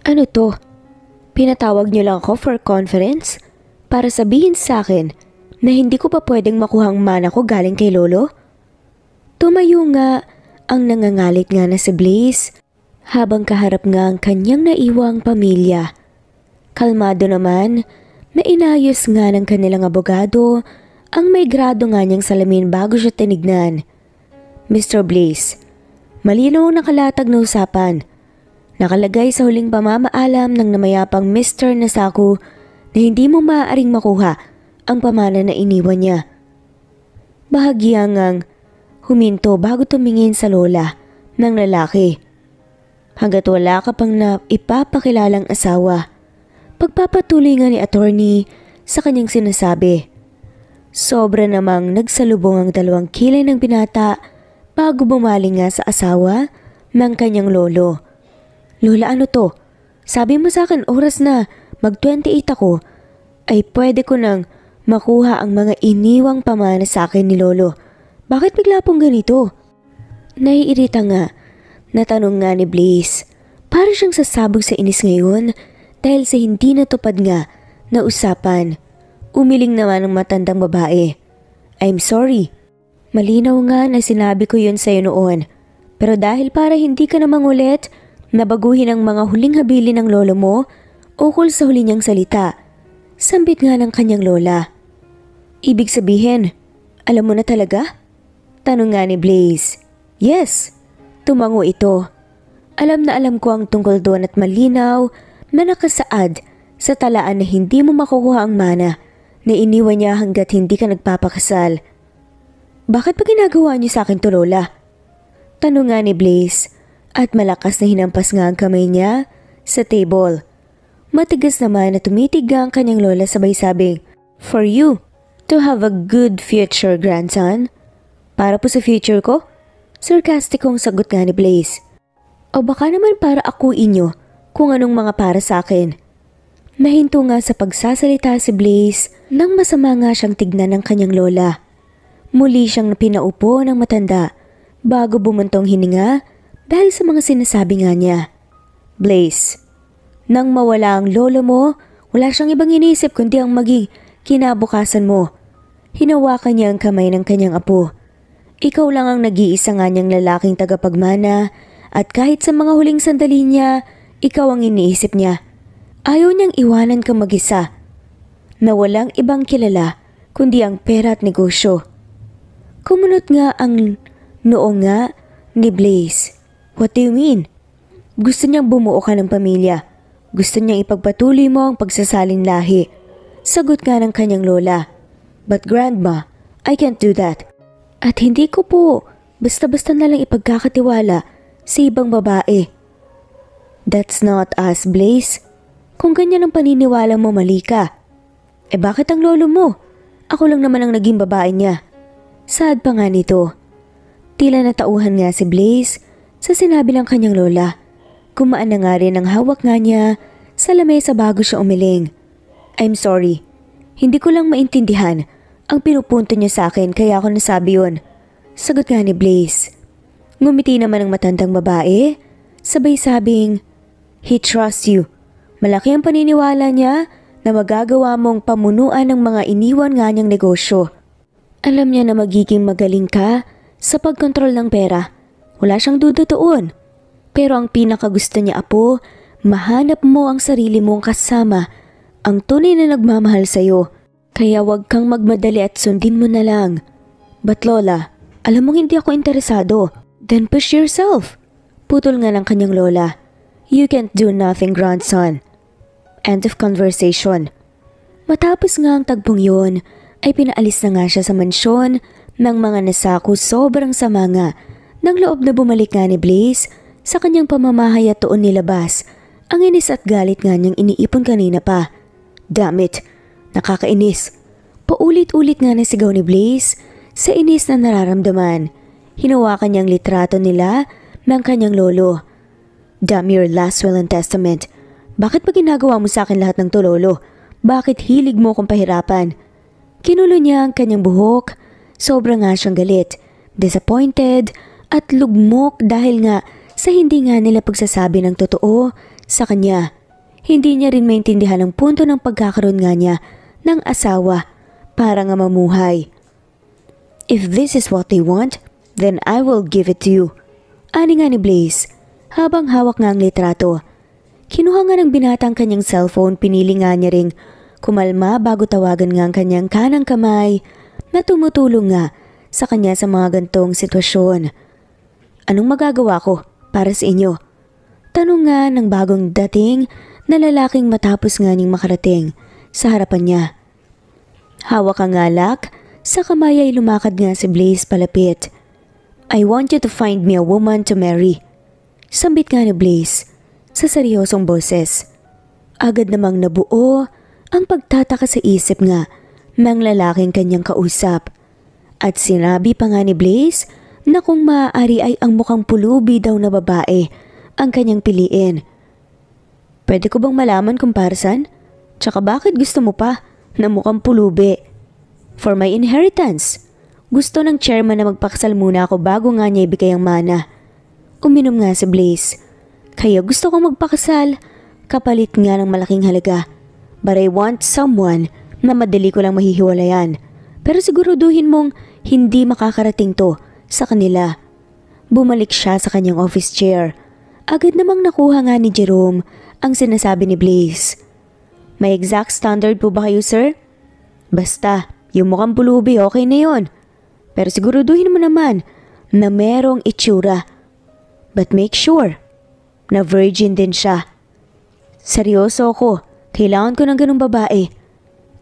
Ano to? Pinatawag niyo lang ako for conference? Para sabihin sa akin na hindi ko pa pwedeng makuha ang mana ko galing kay Lolo? Tumayo nga ang nangangalit nga na si Blaze habang kaharap nga ang kanyang naiwang pamilya. Kalmado naman na inayos nga ng kanilang abogado ang may grado nga niyang salamin bago siya tinignan. Mr. Blaze, malinaw na nakalatag na usapan. Nakalagay sa huling pamamaalam ng namayapang Mr. Nasaku na hindi mo maaaring makuha ang pamana na iniwan niya. Bahagyang ngang huminto bago tumingin sa lola ng lalaki. Hanggat wala ka pang na ipapakilalang asawa, pagpapatuloy nga ni attorney sa kanyang sinasabi. Sobra namang nagsalubong ang dalawang kilay ng binata bago bumaling nga sa asawa ng kanyang lolo. Lola, ano to? Sabi mo sa akin oras na mag-28 ako ay pwede ko nang makuha ang mga iniwang pamana sa akin ni Lolo. Bakit bigla pong ganito? Naiirita nga. Natanong nga ni Blaze. Para siyang sasabog sa inis ngayon dahil sa hindi natupad nga na usapan. Umiling naman ang matandang babae. I'm sorry. Malinaw nga na sinabi ko yun sa'yo noon. Pero dahil para hindi ka na mangulit, nabaguhin ang mga huling habili ng lolo mo ukol sa huli niyang salita. Sambit nga ng kanyang lola. Ibig sabihin, alam mo na talaga? Tanong nga ni Blaze. Yes, tumango ito. Alam na alam ko ang tungkol doon at malinaw na nakasaad sa talaan na hindi mo makukuha ang mana na iniwan niya hanggat hindi ka nagpapakasal. Bakit pa ginagawa niyo sa akin to, Lola? Tanong nga ni Blaze at malakas na hinampas nga ang kamay niya sa table. Matigas naman na tumitig ang kanyang lola sabay sabing, "For you to have a good future, grandson." Para po sa future ko? Sarcastikong sagot nga ni Blaze. O baka naman para akuin niyo kung anong mga para sa akin. Nahinto nga sa pagsasalita si Blaze nang masama nga siyang tignan ng kanyang lola. Muli siyang pinaupo ng matanda bago bumuntong hininga dahil sa mga sinasabi nga niya. Blaze, nang mawala ang lolo mo, wala siyang ibang inisip kundi ang maging kinabukasan mo. Hinawakan niya ang kamay ng kanyang apo. Ikaw lang ang nag-iisa nga niyang lalaking tagapagmana at kahit sa mga huling sandali niya, ikaw ang iniisip niya. Ayaw niyang iwanan ka mag-isa na walang ibang kilala kundi ang pera at negosyo. Kumunot nga ang noo nga ni Blaze. What do you mean? Gusto niyang bumuo ka ng pamilya. Gusto niyang ipagpatuloy mo ang pagsasalin lahi. Sagot nga ng kanyang lola. But grandma, I can't do that. At hindi ko po basta-basta na lang ipagkakatiwala sa ibang babae. That's not us, Blaze. Kung ganyan ang paniniwala mo, mali ka. Eh bakit ang lolo mo? Ako lang naman ang naging babae niya. Saad pa nga nito. Tila natauhan nga si Blaze sa sinabi ng kanyang lola. Kumaan na nga rin ang hawak nga niya sa lamesa bago siya umiling. I'm sorry. Hindi ko lang maintindihan ang pinupunto niya sa akin kaya ako nasabi yun. Sagot nga ni Blaze. Ngumiti naman ang matandang babae. Sabay sabing, he trusts you. Malaki ang paniniwala niya na magagawa mong pamunuan ng mga iniwan nga niyang negosyo. Alam niya na magiging magaling ka sa pagkontrol ng pera. Wala siyang duda doon. Pero ang pinakagusto niya, apo, mahanap mo ang sarili mong kasama, ang tunay na nagmamahal sa'yo. Kaya wag kang magmadali at sundin mo na lang. But Lola, alam mong hindi ako interesado. Then push yourself. Putol nga ng kanyang lola. You can't do nothing, grandson. End of conversation. Matapos nga ang tagpong yun, ay pinaalis na nga siya sa mansyon ng mga Nasaku. Sobrang sama nga ng loob na bumalik nga ni Blaze sa kanyang pamamahay at tuon nilabas ang inis at galit nga niyang iniipon kanina pa. Damn it, nakakainis. Paulit-ulit nga nasigaw ni Blaze sa inis na nararamdaman. Hinawakan niyang litrato nila ng kanyang lolo. Damn your last will and testament. Bakit pa ginagawa mo sa akin lahat ng to, lolo? Bakit hilig mo kong pahirapan? Kinulo niya ang kanyang buhok. Sobra nga siyang galit, disappointed at lugmok dahil nga sa hindi nga nila pagsasabi ng totoo sa kanya. Hindi niya rin maintindihan ang punto ng pagkakaroon nga niya ng asawa para nga mamuhay. If this is what they want, then I will give it to you. Ani nga ni Blaze, habang hawak nga ang litrato. Kinuha nga ng binatang kanyang cellphone, pinili nga niya ring kumalma bago tawagan nga ang kanyang kanang kamay na tumutulong nga sa kanya sa mga gantong sitwasyon. Anong magagawa ko para sa inyo? Tanong nga ng bagong dating na lalaking matapos nga niyang makarating sa harapan niya. Hawak ang alak, sa kamay ay lumakad nga si Blaze palapit. I want you to find me a woman to marry. Sambit nga ni Blaze sa seryosong boses. Agad namang nabuo ang pagtataka sa isip nga ng lalaking kanyang kausap. At sinabi pa nga ni Blaze na kung maaari ay ang mukhang pulubi daw na babae ang kanyang piliin. Pwede ko bang malaman kung para saan? Tsaka bakit gusto mo pa na mukhang pulubi? For my inheritance. Gusto ng chairman na magpakasal muna ako bago nga niya ibigay ang mana. Uminom nga si Blaze. Kaya gusto kong magpakasal, kapalit nga ng malaking halaga. But I want someone na madali ko lang mahihiwalayan. Pero siguraduhin mong hindi makakarating to sa kanila. Bumalik siya sa kanyang office chair. Agad namang nakuha nga ni Jerome ang sinasabi ni Blaze. May exact standard po ba kayo, sir? Basta, yung mukhang pulubi, okay na yon. Pero siguraduhin mo naman na merong itsura. But make sure na virgin din siya. Seryoso ako, kailangan ko ng ganung babae.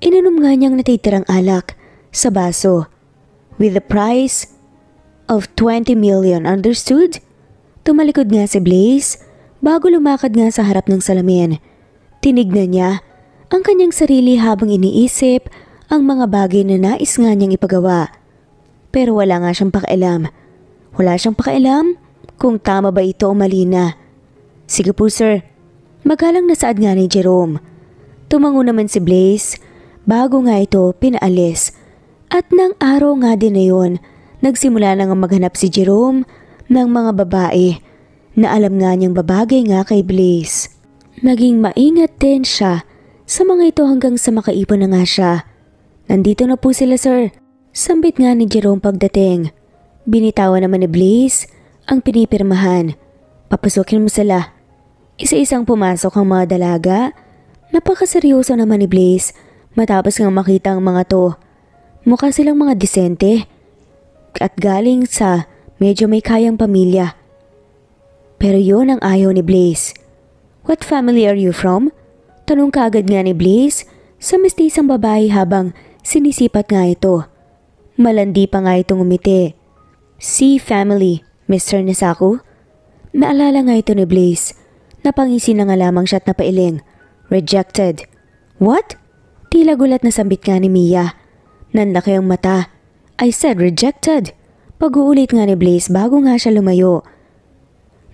Inanom nga niyang natitirang alak sa baso. With the price of 20 million, understood? Tumalikod nga si Blaze bago lumakad nga sa harap ng salamin. Tinignan niya ang kanyang sarili habang iniisip ang mga bagay na nais nga niyang ipagawa. Pero wala nga siyang pakialam. Wala siyang pakialam kung tama ba ito o mali na. Sige po sir. Magalang nasaad nga ni Jerome. Tumango naman si Blaze bago nga ito pinaalis. At nang araw nga din na yun, nagsimula na nga maghanap si Jerome ng mga babae na alam nga niyang babagay nga kay Blaze. Naging maingat din siya sa mga ito hanggang sa makaipon na nga siya. Nandito na po sila sir. Sambit nga ni Jerome pagdating. Binitawan naman ni Blaze ang pinipirmahan. Papasukin mo sila. Isa-isang pumasok ang mga dalaga. Napakaseryoso naman ni Blaze matapos nga makita ang mga to. Mukha silang mga disente at galing sa medyo may kayang pamilya. Pero yun ang ayaw ni Blaze. What family are you from? Tanong kaagad nga ni Blaze sa mestisang babae habang sinisipat nga ito. Malandi pa nga itong umiti. C family, Mr. Nasaku. Naalala nga ito ni Blaze. Napangisi na nga lamang siya at napailing. Rejected. What? Tila gulat na sambit nga ni Mia. Nanlaki ang mata. I said rejected. Pag-uulit nga ni Blaze bago nga siya lumayo.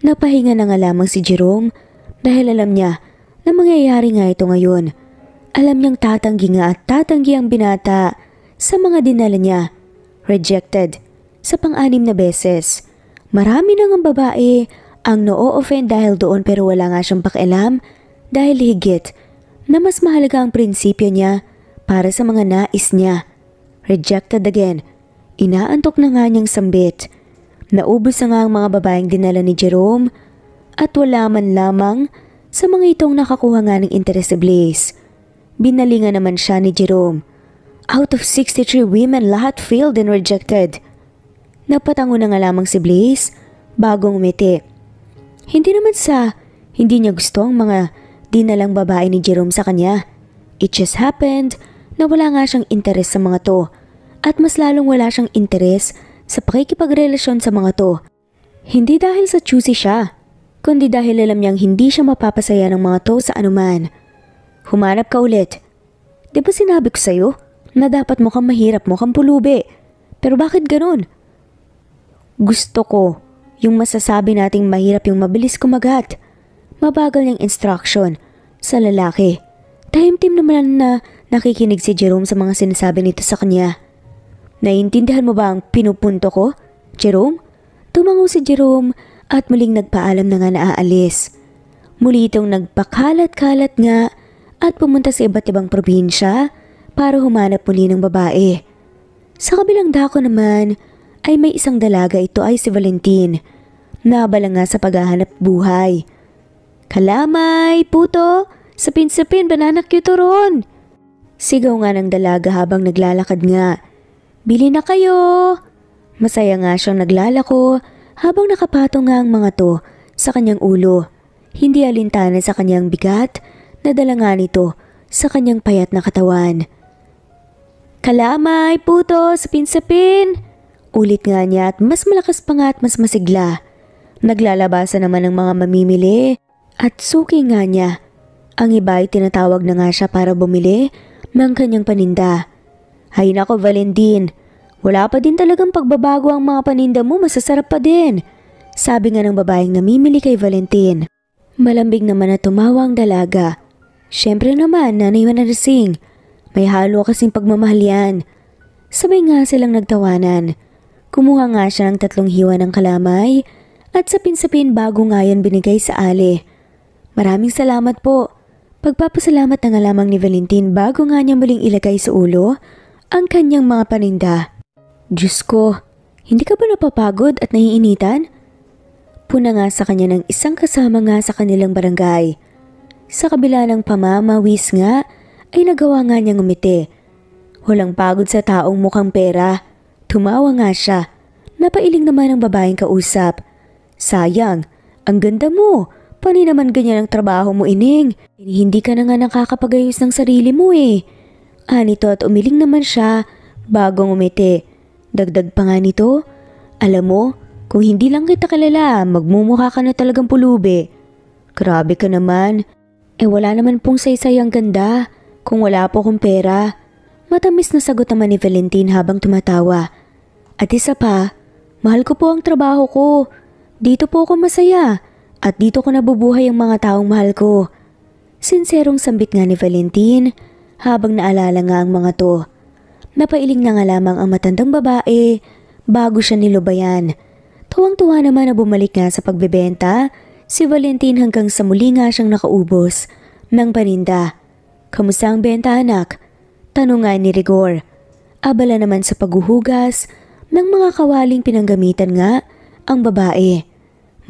Napahinga na nga lamang si Jerome dahil alam niya na mangyayari nga ito ngayon. Alam niyang tatanggi nga at tatanggi ang binata sa mga dinala niya. Rejected. Sa pang-anim na beses. Marami nang ang babae ang no-offend dahil doon pero wala nga siyang pakialam dahil higit na mas mahalaga ang prinsipyo niya para sa mga nais niya. Rejected again. Inaantok na nga niyang sambit. Naubos na nga ang mga babaeng dinala ni Jerome at wala man lamang sa mga itong nakakuha nga ng interes si Blaze. Binalingan naman siya ni Jerome. Out of 63 women, lahat failed and rejected. Napatango na nga lamang si Blaze bagong umiti. Hindi naman sa hindi niya gusto ang mga dinalang babae ni Jerome sa kanya. It just happened na wala nga siyang interes sa mga to at mas lalong wala siyang interes sa pakikipagrelasyon sa mga to. Hindi dahil sa choosy siya, kundi dahil alam niyang hindi siya mapapasaya ng mga to sa anuman. Humanap ka ulit. Di ba sinabi ko sa'yo na dapat mukhang mahirap, mukhang pulubi? Pero bakit ganun? Gusto ko yung masasabi nating mahirap yung mabilis kumagat. Mabagal yung instruction sa lalaki. Tahimtim naman na nakikinig si Jerome sa mga sinasabi nito sa kanya. Naiintindihan mo ba ang pinupunto ko, Jerome? Tumango si Jerome at muling nagpaalam na nga na aalis. Muli itong nagpakalat-kalat nga at pumunta sa iba't ibang probinsya para humanap muli ng babae. Sa kabilang dako naman ay may isang dalaga, ito ay si Valentin. Naabala nga sa paghahanap buhay. "Kalamay, puto! Sapin-sapin, banana cute ron!" Sigaw nga ng dalaga habang naglalakad nga. "Bili na kayo!" Masaya nga siyang naglalako habang nakapatong nga ang mga to sa kanyang ulo. Hindi alintana sa kanyang bigat na dala nga nito sa kanyang payat na katawan. "Kalamay, puto! Sapin-sapin!" Ulit nga niya at mas malakas pa nga at mas masigla. Naglalabasan naman ng mga mamimili at suki nga niya. Ang iba ay tinatawag na nga siya para bumili ng kanyang paninda. "Hay nako Valentin, wala pa din talagang pagbabago ang mga paninda mo, masasarap pa din," sabi nga ng babaeng namimili kay Valentin. Malambing naman na tumawa ang dalaga. "Syempre naman, Nanay Manarasing, may halo kasing pagmamahal yan." Sabay nga silang nagtawanan. Kumuha nga siya ng 3 hiwa ng kalamay at sapin-sapin bago nga yan binigay sa Ali. "Maraming salamat po." Pagpapasalamat na nga lamang ni Valentin bago nga niya muling ilagay sa ulo ang kanyang mga paninda. "Diyos ko, hindi ka ba napapagod at naiinitan?" Puna nga sa kanya ng isang kasama nga sa kanilang barangay. Sa kabila ng pamamawis nga ay nagawa nga niyang umiti. Walang pagod sa taong mukhang pera. Tumawa nga siya. Napailing naman ang babaeng kausap. "Sayang, ang ganda mo. Pani naman ganyan ang trabaho mo, ining. Hindi ka na nga nakakapagayos ng sarili mo eh." Anito at umiling naman siya bagong umiti. Dagdag pa nga nito, "Alam mo, kung hindi lang kita kilala, magmumukha ka na talagang pulubi." "Grabe ka naman. Wala naman pong saysay ang ganda kung wala po akong pera." Matamis na sagot naman ni Valentin habang tumatawa. "At isa pa, mahal ko po ang trabaho ko. Dito po ako masaya. At dito ko nabubuhay ang mga taong mahal ko." Sinserong sambit nga ni Valentin habang naalala nga ang mga to. Napailing na nga lamang ang matandang babae bago siya nilubayan. Tuwang-tuwa naman na bumalik nga sa pagbebenta si Valentin hanggang sa muli nga siyang nakaubos ng paninda. "Kamusta ang benta, anak?" tanong nga ni Rigor. Abala naman sa paghuhugas ng mga kawaling pinanggamitan nga ang babae.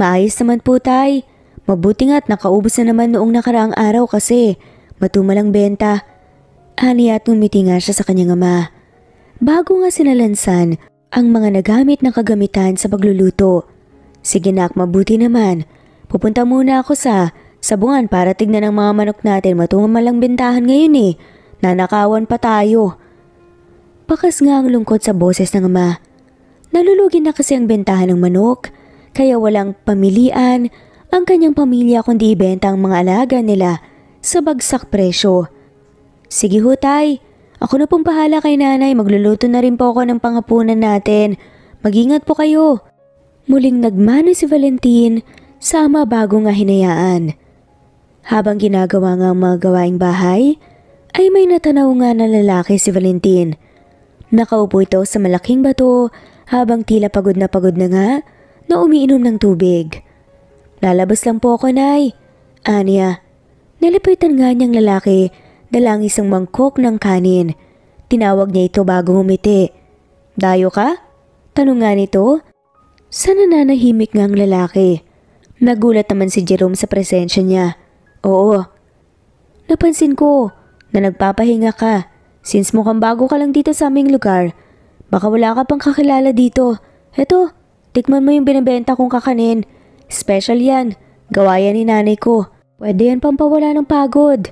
"Maayos naman po, tay. Mabuti nga't nakaubos na naman noong nakaraang araw kasi matumalang benta." Aniya at ngumiti nga siya sa kanyang ama. Bago nga sinalansan ang mga nagamit na kagamitan sa pagluluto. "Sige nak, mabuti naman. Pupunta muna ako sa sabungan para tignan ang mga manok natin, matumalang bentahan ngayon eh. Nanakawan pa tayo." Pakas nga ang lungkot sa boses ng ama. Nalulugi na kasi ang bentahan ng manok. Kaya walang pamilian ang kanyang pamilya kundi ibenta ang mga alaga nila sa bagsak presyo. "Sige ho tay, ako na pong bahala kay nanay, magluluto na rin po ako ng panghapunan natin. Mag-ingat po kayo." Muling nagmano si Valentin sa ama bago nga hinayaan. Habang ginagawa nga ang mga gawaing bahay, ay may natanaw nga na lalaki si Valentin. Nakaupo ito sa malaking bato habang tila pagod na nga na umiinom ng tubig. "Lalabas lang po ako, nay." Aniya. Nalapitan nga niyang lalaki dalang isang mangkok ng kanin. Tinawag niya ito bago umiti. "Dayo ka?" tanong nga nito. Sa nananahimik nga ang lalaki. Nagulat naman si Jerome sa presensya niya. "Oo. Napansin ko na nagpapahinga ka. Since mukhang bago ka lang dito sa aming lugar, baka wala ka pang kakilala dito. Eto, tikman mo yung binibenta kong kakanin. Special yan. Gawa yan ni nanay ko. Pwede yan pampawala ng pagod."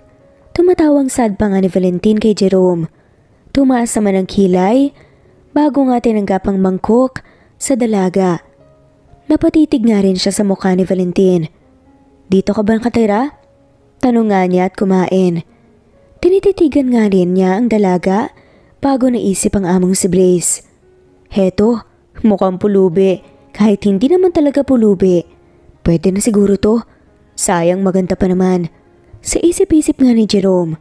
Tumatawang sad pa nga ni Valentin kay Jerome. Tumaas naman ang kilay bago nga tinanggap ang mangkok sa dalaga. Napatitig nga rin siya sa mukha ni Valentin. "Dito ka ba nakatira?" tanong nga niya at kumain. Tinititigan nga rin niya ang dalaga bago naisip ang among si Blaze. "Heto, mukhang pulubi. Kahit hindi naman talaga pulubi. Pwede na siguro to. Sayang maganda pa naman." Sa isip-isip nga ni Jerome.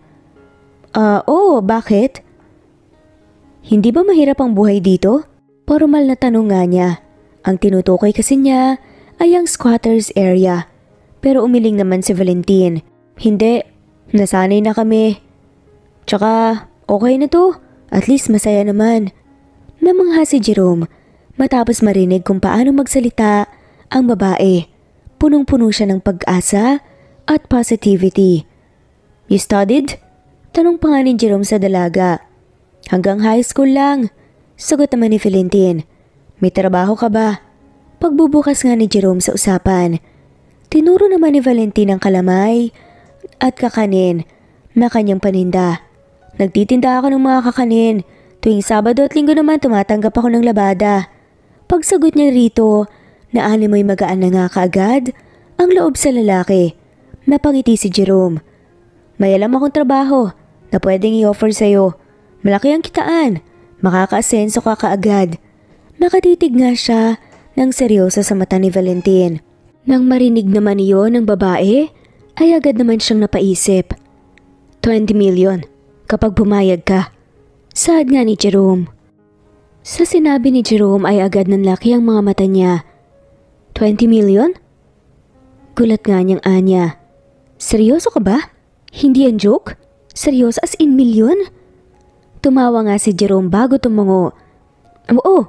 Oo, bakit?" "Hindi ba mahirap ang buhay dito?" Formal na tanong nga niya. Ang tinutukoy kasi niya ay ang squatters area. Pero umiling naman si Valentin. Hindi, nasanay na kami. Tsaka okay na to, at least masaya naman. Namangha si Jerome matapos marinig kung paano magsalita ang babae. Punong-puno siya ng pag-asa at positivity. You studied? Tanong pa nga ni Jerome sa dalaga. Hanggang high school lang. Sagot naman ni Valentin. May trabaho ka ba? Pagbubukas nga ni Jerome sa usapan. Tinuro naman ni Valentin ang kalamay at kakanin na kanyang paninda. Nagtitinda ako ng mga kakanin. Tuwing Sabado at Linggo naman tumatanggap ako ng labada. Pagsagot niya rito, na animoy magaan na nga kaagad ang loob sa lalaki. Napangiti si Jerome. May alam akong trabaho na pwedeng i-offer sa'yo. Malaki ang kitaan. Makaka-asenso ka kaagad. Nakatitig nga siya ng seryoso sa mata ni Valentin. Nang marinig naman iyon ng babae, ay agad naman siyang napaisip. 20 million kapag pumayag ka. Saad nga ni Jerome. Sa sinabi ni Jerome ay agad nanlaki ang mga mata niya. 20 million? Gulat nga niyang anya. Seryoso ka ba? Hindi yan joke? Seryoso as in million? Tumawa nga si Jerome bago tumungo. Oo,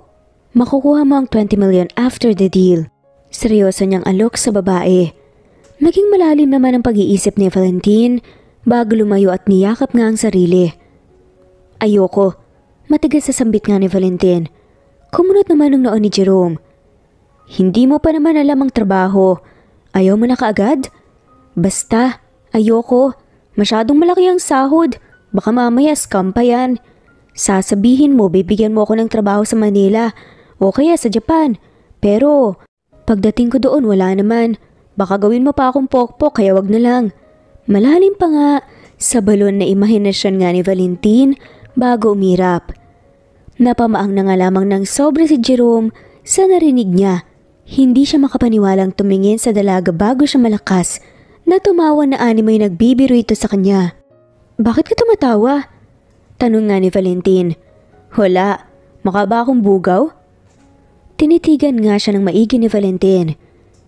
makukuha mo ang 20 million after the deal. Seryoso niyang alok sa babae. Naging malalim naman ang pag-iisip ni Valentin bago lumayo at niyakap nga ang sarili. Ayoko. Matigas sa sambit nga ni Valentin. Kumunot naman ang noon ni Jerome. Hindi mo pa naman alam ang trabaho. Ayaw mo na kaagad? Basta, ayoko. Masyadong malaki ang sahod. Baka mamaya scam pa yan. Sasabihin mo bibigyan mo ako ng trabaho sa Manila o kaya sa Japan. Pero pagdating ko doon wala naman. Baka gawin mo pa akong pokpok kaya wag na lang. Malalim pa nga sa balon na imahinasyon nga ni Valentin bago umirap. Napamaang na nga lamang ng sobra si Jerome sa narinig niya. Hindi siya makapaniwalang tumingin sa dalaga bago siya malakas na tumawa na animoy nagbibiro ito sa kanya. Bakit ka tumatawa? Tanong nga ni Valentin. Wala, mukha ba akong bugaw? Tinitigan nga siya ng maigi ni Valentin.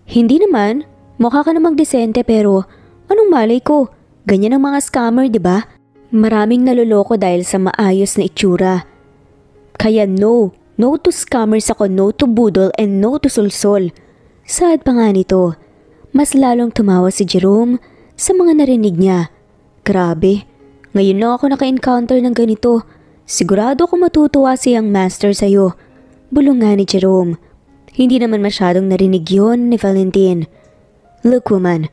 Hindi naman, mukha ka namang desente pero anong malay ko? Ganyan ang mga scammer, di ba? Maraming naloloko dahil sa maayos na itsura. Kaya no to scammers ako, no to budol, and no to sulsol. Saad pa nga nito. Mas lalong tumawa si Jerome sa mga narinig niya. Grabe, ngayon lang ako naka-encounter ng ganito. Sigurado ko matutuwa siyang master sa'yo. Bulong nga ni Jerome. Hindi naman masyadong narinig yon ni Valentin. Look woman,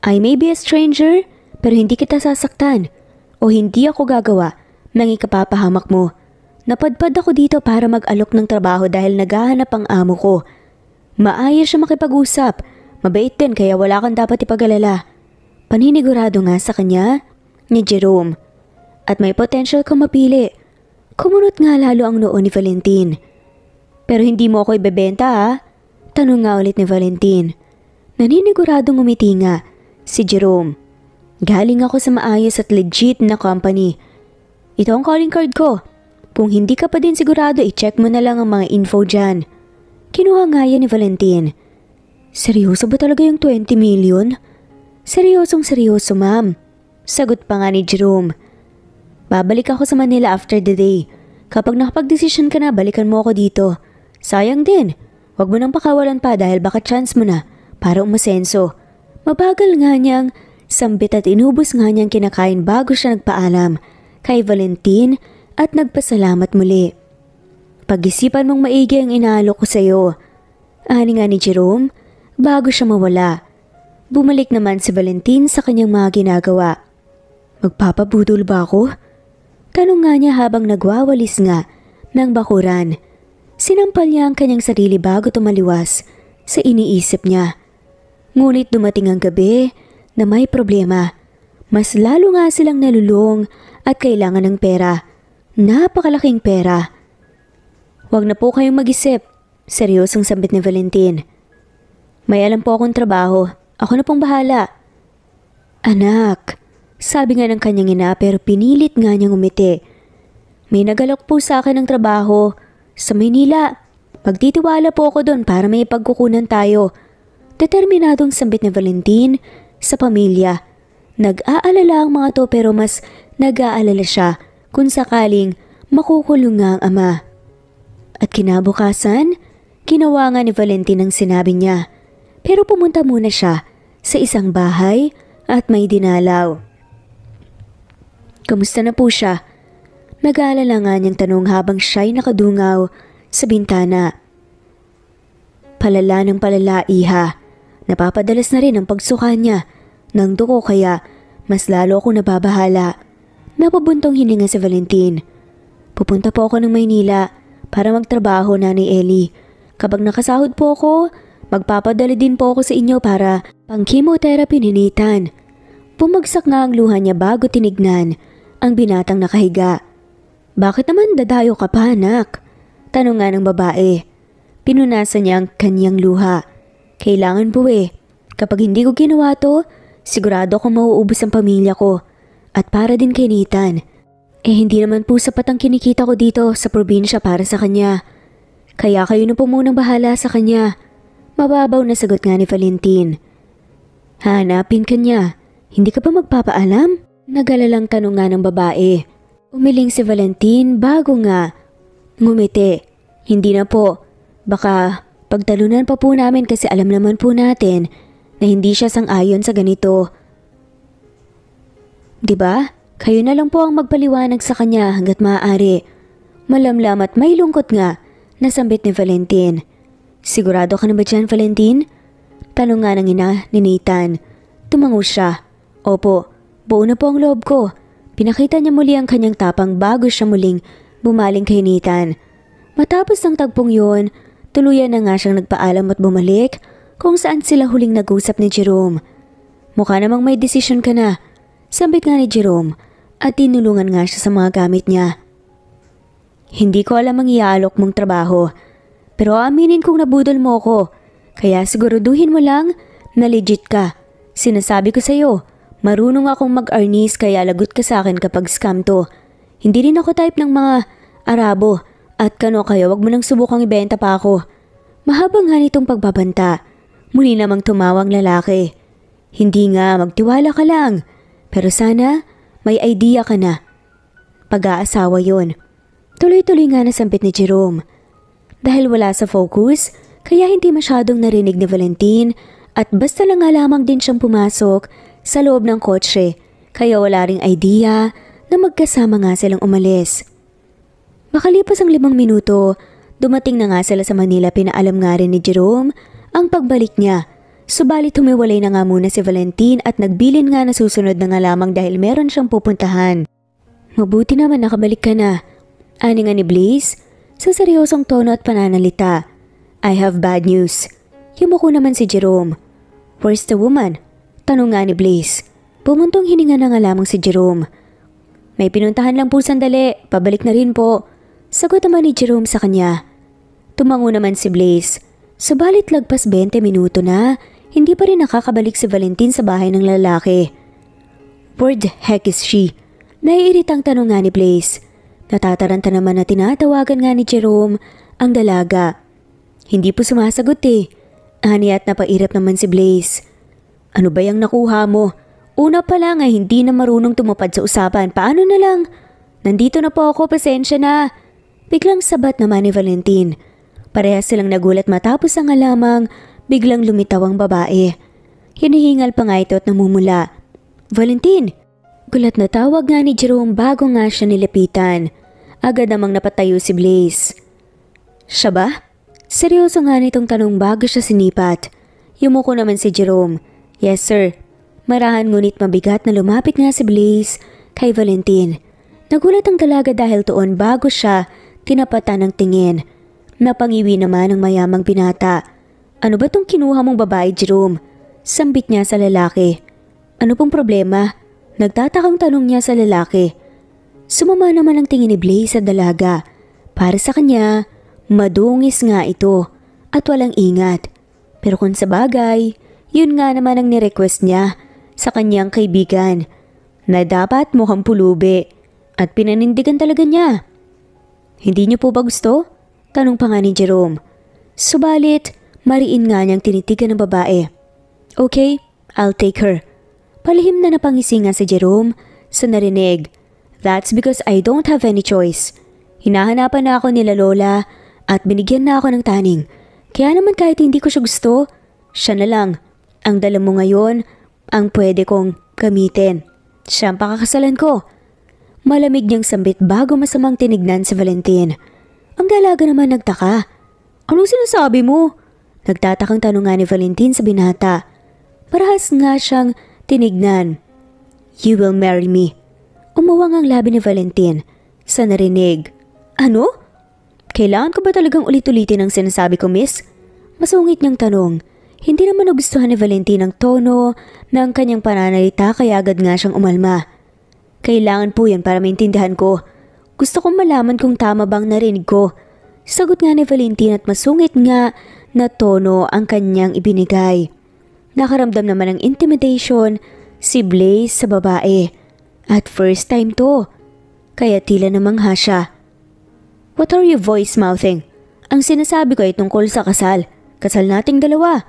I may be a stranger, pero hindi kita sasaktan. O hindi ako gagawa ng ikapapahamak mo. Napadpad ako dito para mag-alok ng trabaho dahil naghahanap ang amo ko. Maayos siya makipag-usap. Mabait din kaya wala kang dapat ipag-alala. Paninigurado nga sa kanya ni Jerome. At may potential kang mapili. Kumunot nga lalo ang noo ni Valentin. Pero hindi mo ako ibebenta ha? Tanong nga ulit ni Valentin. Naniniguradong umiti nga si Jerome. Galing ako sa maayos at legit na company. Ito ang calling card ko. Kung hindi ka pa din sigurado, i-check mo na lang ang mga info dyan. Kinuha nga yan ni Valentin. Seryoso ba talaga yung 20 million? Seryosong seryoso, ma'am. Sagot pa nga ni Jerome. Babalik ako sa Manila after the day. Kapag nakapag-desisyon ka na, balikan mo ako dito. Sayang din. Huwag mo nang pakawalan pa dahil baka chance mo na para umasenso. Mabagal nga niyang sambit at inubos nga niyang kinakain bago siya nagpaalam kay Valentin at nagpasalamat muli. Pag-isipan mong maigi ang inaalok ko sa'yo. Ani nga ni Jerome bago siya mawala. Bumalik naman si Valentin sa kanyang mga ginagawa. Magpapabudol ba ako? Tanong nga niya habang nagwawalis nga ng bakuran. Sinampal niya ang kanyang sarili bago tumaliwas sa iniisip niya. Ngunit dumating ang gabi na may problema. Mas lalo nga silang nalulung at kailangan ng pera. Napakalaking pera. Huwag na po kayong mag-isip. Seryosong sambit ni Valentin. May alam po akong trabaho. Ako na pong bahala. Anak, sabi nga ng kanyang ina pero pinilit nga niyang umiti. May nagalok po sa akin ng trabaho sa Maynila. Pagtitiwala po ako doon para may pagkukunan tayo. Determinadong sambit ni Valentin sa pamilya. Nag-aalala ang mga to pero mas nag-aalala siya kung sakaling makukulong nga ang ama. At kinabukasan, ginawa nga ni Valentin ang sinabi niya. Pero pumunta muna siya sa isang bahay at may dinalaw. Kamusta na po siya? Nag-aalala nga niyang tanong habang siya'y nakadungaw sa bintana. Palala ng palala, iha. Napapadalas na rin ang pagsuka niya ng duko kaya mas lalo akong nababahala. Napabuntong hininga si Valentin. Pupunta po ako ng Maynila para magtrabaho, Nanay Ellie. Kapag nakasahod po ako, magpapadala din po ako sa inyo para pang-chemotherapy ni Nathan. Bumagsak nga ang luha niya bago tinignan ang binatang nakahiga. Bakit naman dadayo ka pa, anak? Tanong nga ng babae. Pinunasan niya ang kanyang luha. Kailangan po eh. Kapag hindi ko ginawa to, sigurado akong mauubos ang pamilya ko. At para din kay Nathan. Hindi naman po sapat ang kinikita ko dito sa probinsya para sa kanya. Kaya kayo na po munang bahala sa kanya. Mababaw na sagot nga ni Valentin. Hanapin ka niya. Hindi ka ba magpapaalam? Nagalalang tanong nga ng babae. Umiling si Valentin bago nga ngumiti. Hindi na po. Baka pagtalunan pa po namin kasi alam naman po natin na hindi siya sang-ayon sa ganito. Diba? Kayo na lang po ang magpaliwanag sa kanya hanggat maaari. Malamlam at may lungkot nga nasambit ni Valentin. Sigurado ka na ba dyan, Valentin? Tanong nga ng ina ni Nathan. Tumango siya. Opo, buo na po ang loob ko. Pinakita niya muli ang kanyang tapang bago siya muling bumaling kay Nathan. Matapos ng tagpong yun, tuluyan na nga siyang nagpaalam at bumalik kung saan sila huling nag-usap ni Jerome. Mukha namang may desisyon ka na, sambit nga ni Jerome at tinulungan nga siya sa mga gamit niya. Hindi ko alam ang iaalok mong trabaho, pero aminin kong nabudol mo ko, kaya siguraduhin mo lang na legit ka. Sinasabi ko sa'yo, marunong akong mag-arnis kaya lagot ka sa akin kapag scam to. Hindi rin ako type ng mga Arabo at kano kaya wag mo nang subukang ibenta pa ako. Mahabang nga nitong pagbabanta. Muli namang tumawang lalaki. Hindi nga, magtiwala ka lang. Pero sana may idea ka na. Pag-aasawa yon. Tuloy-tuloy nga nasampit ni Jerome. Dahil wala sa focus, kaya hindi masyadong narinig ni Valentin at basta lang nga lamang din siyang pumasok sa loob ng kotse, kaya wala ring idea na magkasama nga silang umalis. Makalipas ang 5 minuto, dumating na nga sila sa Manila. Pinaalam nga rin ni Jerome ang pagbalik niya. Subalit humiwalay na nga muna si Valentin at nagbilin nga na susunod na nga lamang dahil meron siyang pupuntahan. Mabuti naman nakabalik ka na. Ani nga ni Blaze sa seryosong tono at pananalita. I have bad news. Yumuko naman si Jerome. Where's the woman? Tanong nga ni Blaze. Pumuntong hininga na nga lamang si Jerome. May pinuntahan lang po sandali, pabalik na rin po. Sagot naman ni Jerome sa kanya. Tumango naman si Blaze. Subalit lagpas 20 minuto na, hindi pa rin nakakabalik si Valentin sa bahay ng lalaki. Where the heck is she? Naiiritang tanong nga ni Blaze. Natataranta naman na tinatawagan nga ni Jerome ang dalaga. Hindi po sumasagot eh. Ani at napairap naman si Blaze. Ano ba yung nakuha mo? Una pa lang ay hindi na marunong tumupad sa usapan. Paano na lang? Nandito na po ako, pasensya na. Biglang sabat naman ni Valentin. Parehas silang nagulat matapos ang alamang biglang lumitaw ang babae. Hinihingal pa nga ito at namumula. Valentin! Gulat na tawag nga ni Jerome bago nga siya nilapitan. Agad namang napatayo si Blaze. Siya ba? Seryoso nga nitong tanong bago siya sinipat. Yumuko naman si Jerome. Yes sir. Marahan ngunit mabigat na lumapit nga si Blaze kay Valentin. Nagulat ang dalaga dahil tuon bago siya tinapatan ng tingin. Napangiwi naman ang mayamang binata. Ano ba tong kinuha mong babae, Jerome? Sambit niya sa lalaki. Ano pong problema? Nagtatakang tanong niya sa lalaki. Sumama naman ang tingin ni Blaze sa dalaga. Para sa kanya, madungis nga ito at walang ingat. Pero kung sa bagay, yun nga naman ang nirequest niya sa kanyang kaibigan na dapat mukhang pulubi at pinanindigan talaga niya. Hindi niyo po ba gusto? Tanong pa nga ni Jerome. Subalit, Mariin nga niyang tinitigan ng babae. Okay, I'll take her. Palihim na napangisingan si Jerome sa narinig. That's because I don't have any choice. Hinahanapan na ako nila lola at binigyan na ako ng taning. Kaya naman kahit hindi ko siya gusto, siya na lang. Ang dala mo ngayon, ang pwede kong gamitin. Siya ang pakakasalan ko. Malamig niyang sambit bago masamang tinignan si Valentin. Ang dalaga naman nagtaka. Anong sinasabi mo? Nagtatakang tanong nga ni Valentin sa binata. Parahas nga siyang tinignan. You will marry me. Umawang ang labi ni Valentin sa narinig. Ano? Kailangan ko ba talagang ulit-ulitin ang sinasabi ko, miss? Masungit niyang tanong. Hindi naman nagustuhan ni Valentin ang tono ng kanyang pananalita kaya agad nga siyang umalma. Kailangan po yan para maintindihan ko. Gusto kong malaman kung tama bang narinig ko. Sagot nga ni Valentin at masungit nga na tono ang kanyang ibinigay. Nakaramdam naman ng intimidation si Blaze sa babae. At first time to. Kaya tila namangha siya. What are you voice-mouthing? Ang sinasabi ko ay tungkol sa kasal. Kasal nating dalawa.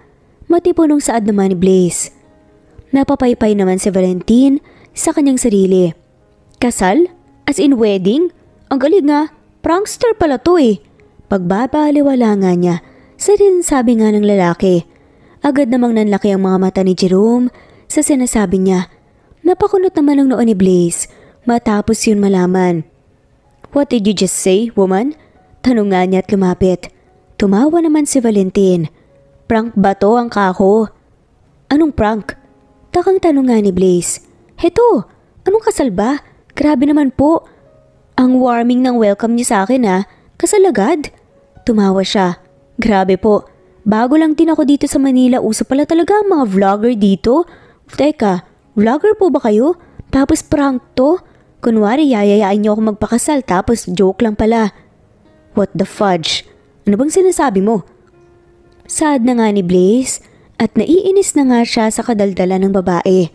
Matipunong saad naman ni Blaze. Napapaypay naman si Valentin sa kanyang sarili. Kasal? As in wedding? Ang galing nga. Prankster pala to eh. Pagbabaliwala nga niya sa sinasabi nga ng lalaki. Agad namang nanlaki ang mga mata ni Jerome sa sinasabi niya. Napakunot naman ang noo ni Blaze matapos yun malaman. What did you just say, woman? Tanong nga niya at lumapit. Tumawa naman si Valentin. Prank ba to ang kako? Anong prank? Takang tanong nga ni Blaze. Heto, anong kasal ba? Grabe naman po. Ang warming ng welcome niyo sa akin ha. Kasal agad? Tumawa siya. Grabe po. Bago lang din ako dito sa Manila, uso pala talaga ang mga vlogger dito. Teka, vlogger po ba kayo? Tapos prank to? Kunwari yayayain niyo ako magpakasal tapos joke lang pala. What the fudge? Ano bang sinasabi mo? Sad na nga ni Blaze at naiinis na nga siya sa kadaldala ng babae.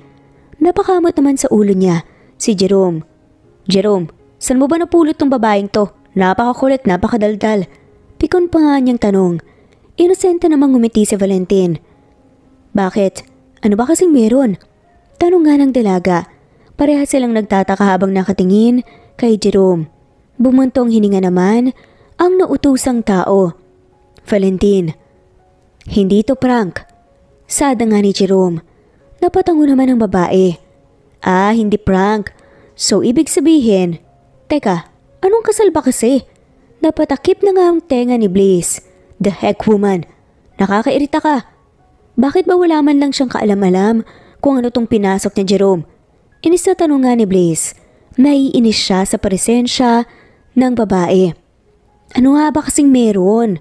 Napakamot naman sa ulo niya si Jerome. Jerome, saan mo ba napulot tong babaeng to? Napakakulit, napakadaldal. Pikon pa nga niyang tanong. Inosente namang ngumiti si Valentin. Bakit? Ano ba kasing meron? Tanong nga ng dalaga. Pareha silang nagtataka habang nakatingin kay Jerome. Bumuntong hininga naman ang nautusang tao. Valentin. Hindi to prank. Sada nga ni Jerome. Napatango naman ang babae. Ah, hindi prank. So ibig sabihin, teka, anong kasal ba kasi? Napatakip na nga ang tenga ni Blaze. The heck woman. Nakakairita ka. Bakit ba wala man lang siyang kaalam-alam kung ano tong pinasok ni Jerome? Inis na tanong nga ni Blaze. Naiinis siya sa presensya ng babae. Ano nga ba kasing meron?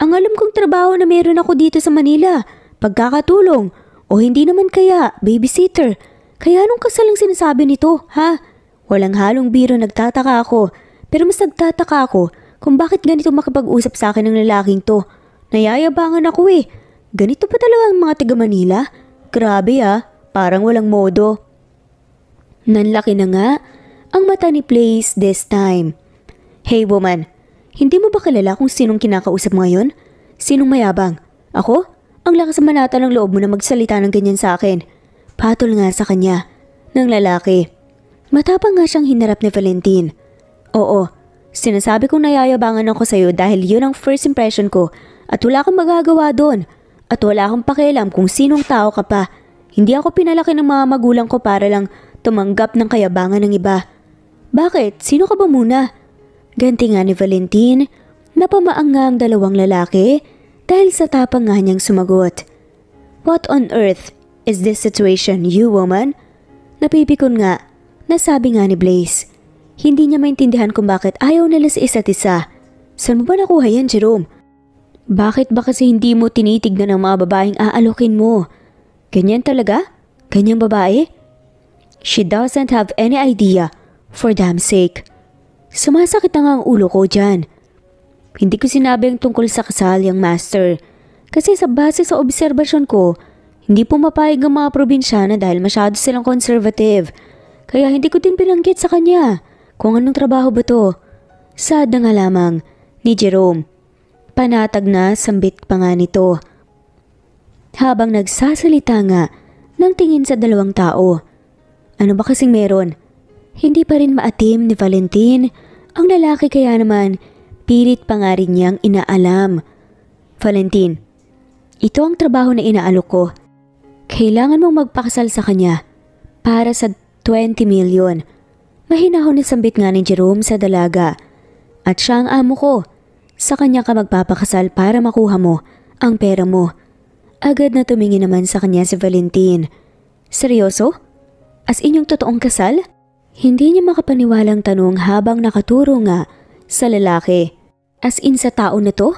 Ang alam kong trabaho na meron ako dito sa Manila, pagkakatulong, o hindi naman kaya, babysitter. Kaya anong kasal ang sinasabi nito, ha? Walang halong biro, nagtataka ako. Pero mas nagtataka ako kung bakit ganito makipag-usap sa akin ng lalaking to. Nayayabangan ako eh. Ganito pa talaga ang mga taga Manila? Grabe ah, parang walang modo. Nanlaki na nga ang mata ni Blaze this time. Hey woman, hindi mo ba kilala kung sinong kinakausap mo ngayon? Sinong mayabang? Ako? Ang lakas ng manata ng loob mo na magsalita ng ganyan sa akin. Patol nga sa kanya ng lalaki. Matapang nga siyang hinarap ni Valentin. Oo, sinasabi kong nayayabangan ako sa'yo dahil yun ang first impression ko at wala akong magagawa doon. At wala akong pakialam kung sinong tao ka pa. Hindi ako pinalaki ng mga magulang ko para lang tumanggap ng kayabangan ng iba. Bakit? Sino ka ba muna? Ganti nga ni Valentin, napamaang nga ang dalawang lalaki dahil sa tapang nga niyang sumagot. What on earth is this situation, you woman? Napipikon nga, nasabi nga ni Blaze. Hindi niya maintindihan kung bakit ayaw nila sa isa't isa. Saan mo ba nakuha yan, Jerome? Bakit ba kasi hindi mo tinitignan ang mga babaeng aalokin mo? Ganyan talaga? Ganyang babae? She doesn't have any idea, for damn sake. Sumasakit na nga ang ulo ko dyan. Hindi ko sinabi ang tungkol sa kasal, yung master. Kasi sa base sa obserbasyon ko, hindi pumapayag ang mga probinsyana dahil masyado silang conservative. Kaya hindi ko din binanggit sa kanya kung anong trabaho ba to. Sad na nga lamang ni Jerome. Panatag na sambit pa nga nito. Habang nagsasalita nga nang tingin sa dalawang tao. Ano ba kasing meron? Hindi pa rin maatim ni Valentin. Ang lalaki kaya naman pilit pa nga rin niyang inaalam. Valentin, ito ang trabaho na inaalok ko. Kailangan mong magpakasal sa kanya para sa 20 million. Mahinahon na sambit nga ni Jerome sa dalaga. At siya ang amo ko. Sa kanya ka magpapakasal para makuha mo ang pera mo. Agad na tumingin naman sa kanya si Valentin. Seryoso? As in yung totoong kasal? Hindi niya makapaniwalang tanong habang nakaturo nga sa lalaki. As in sa tao na to?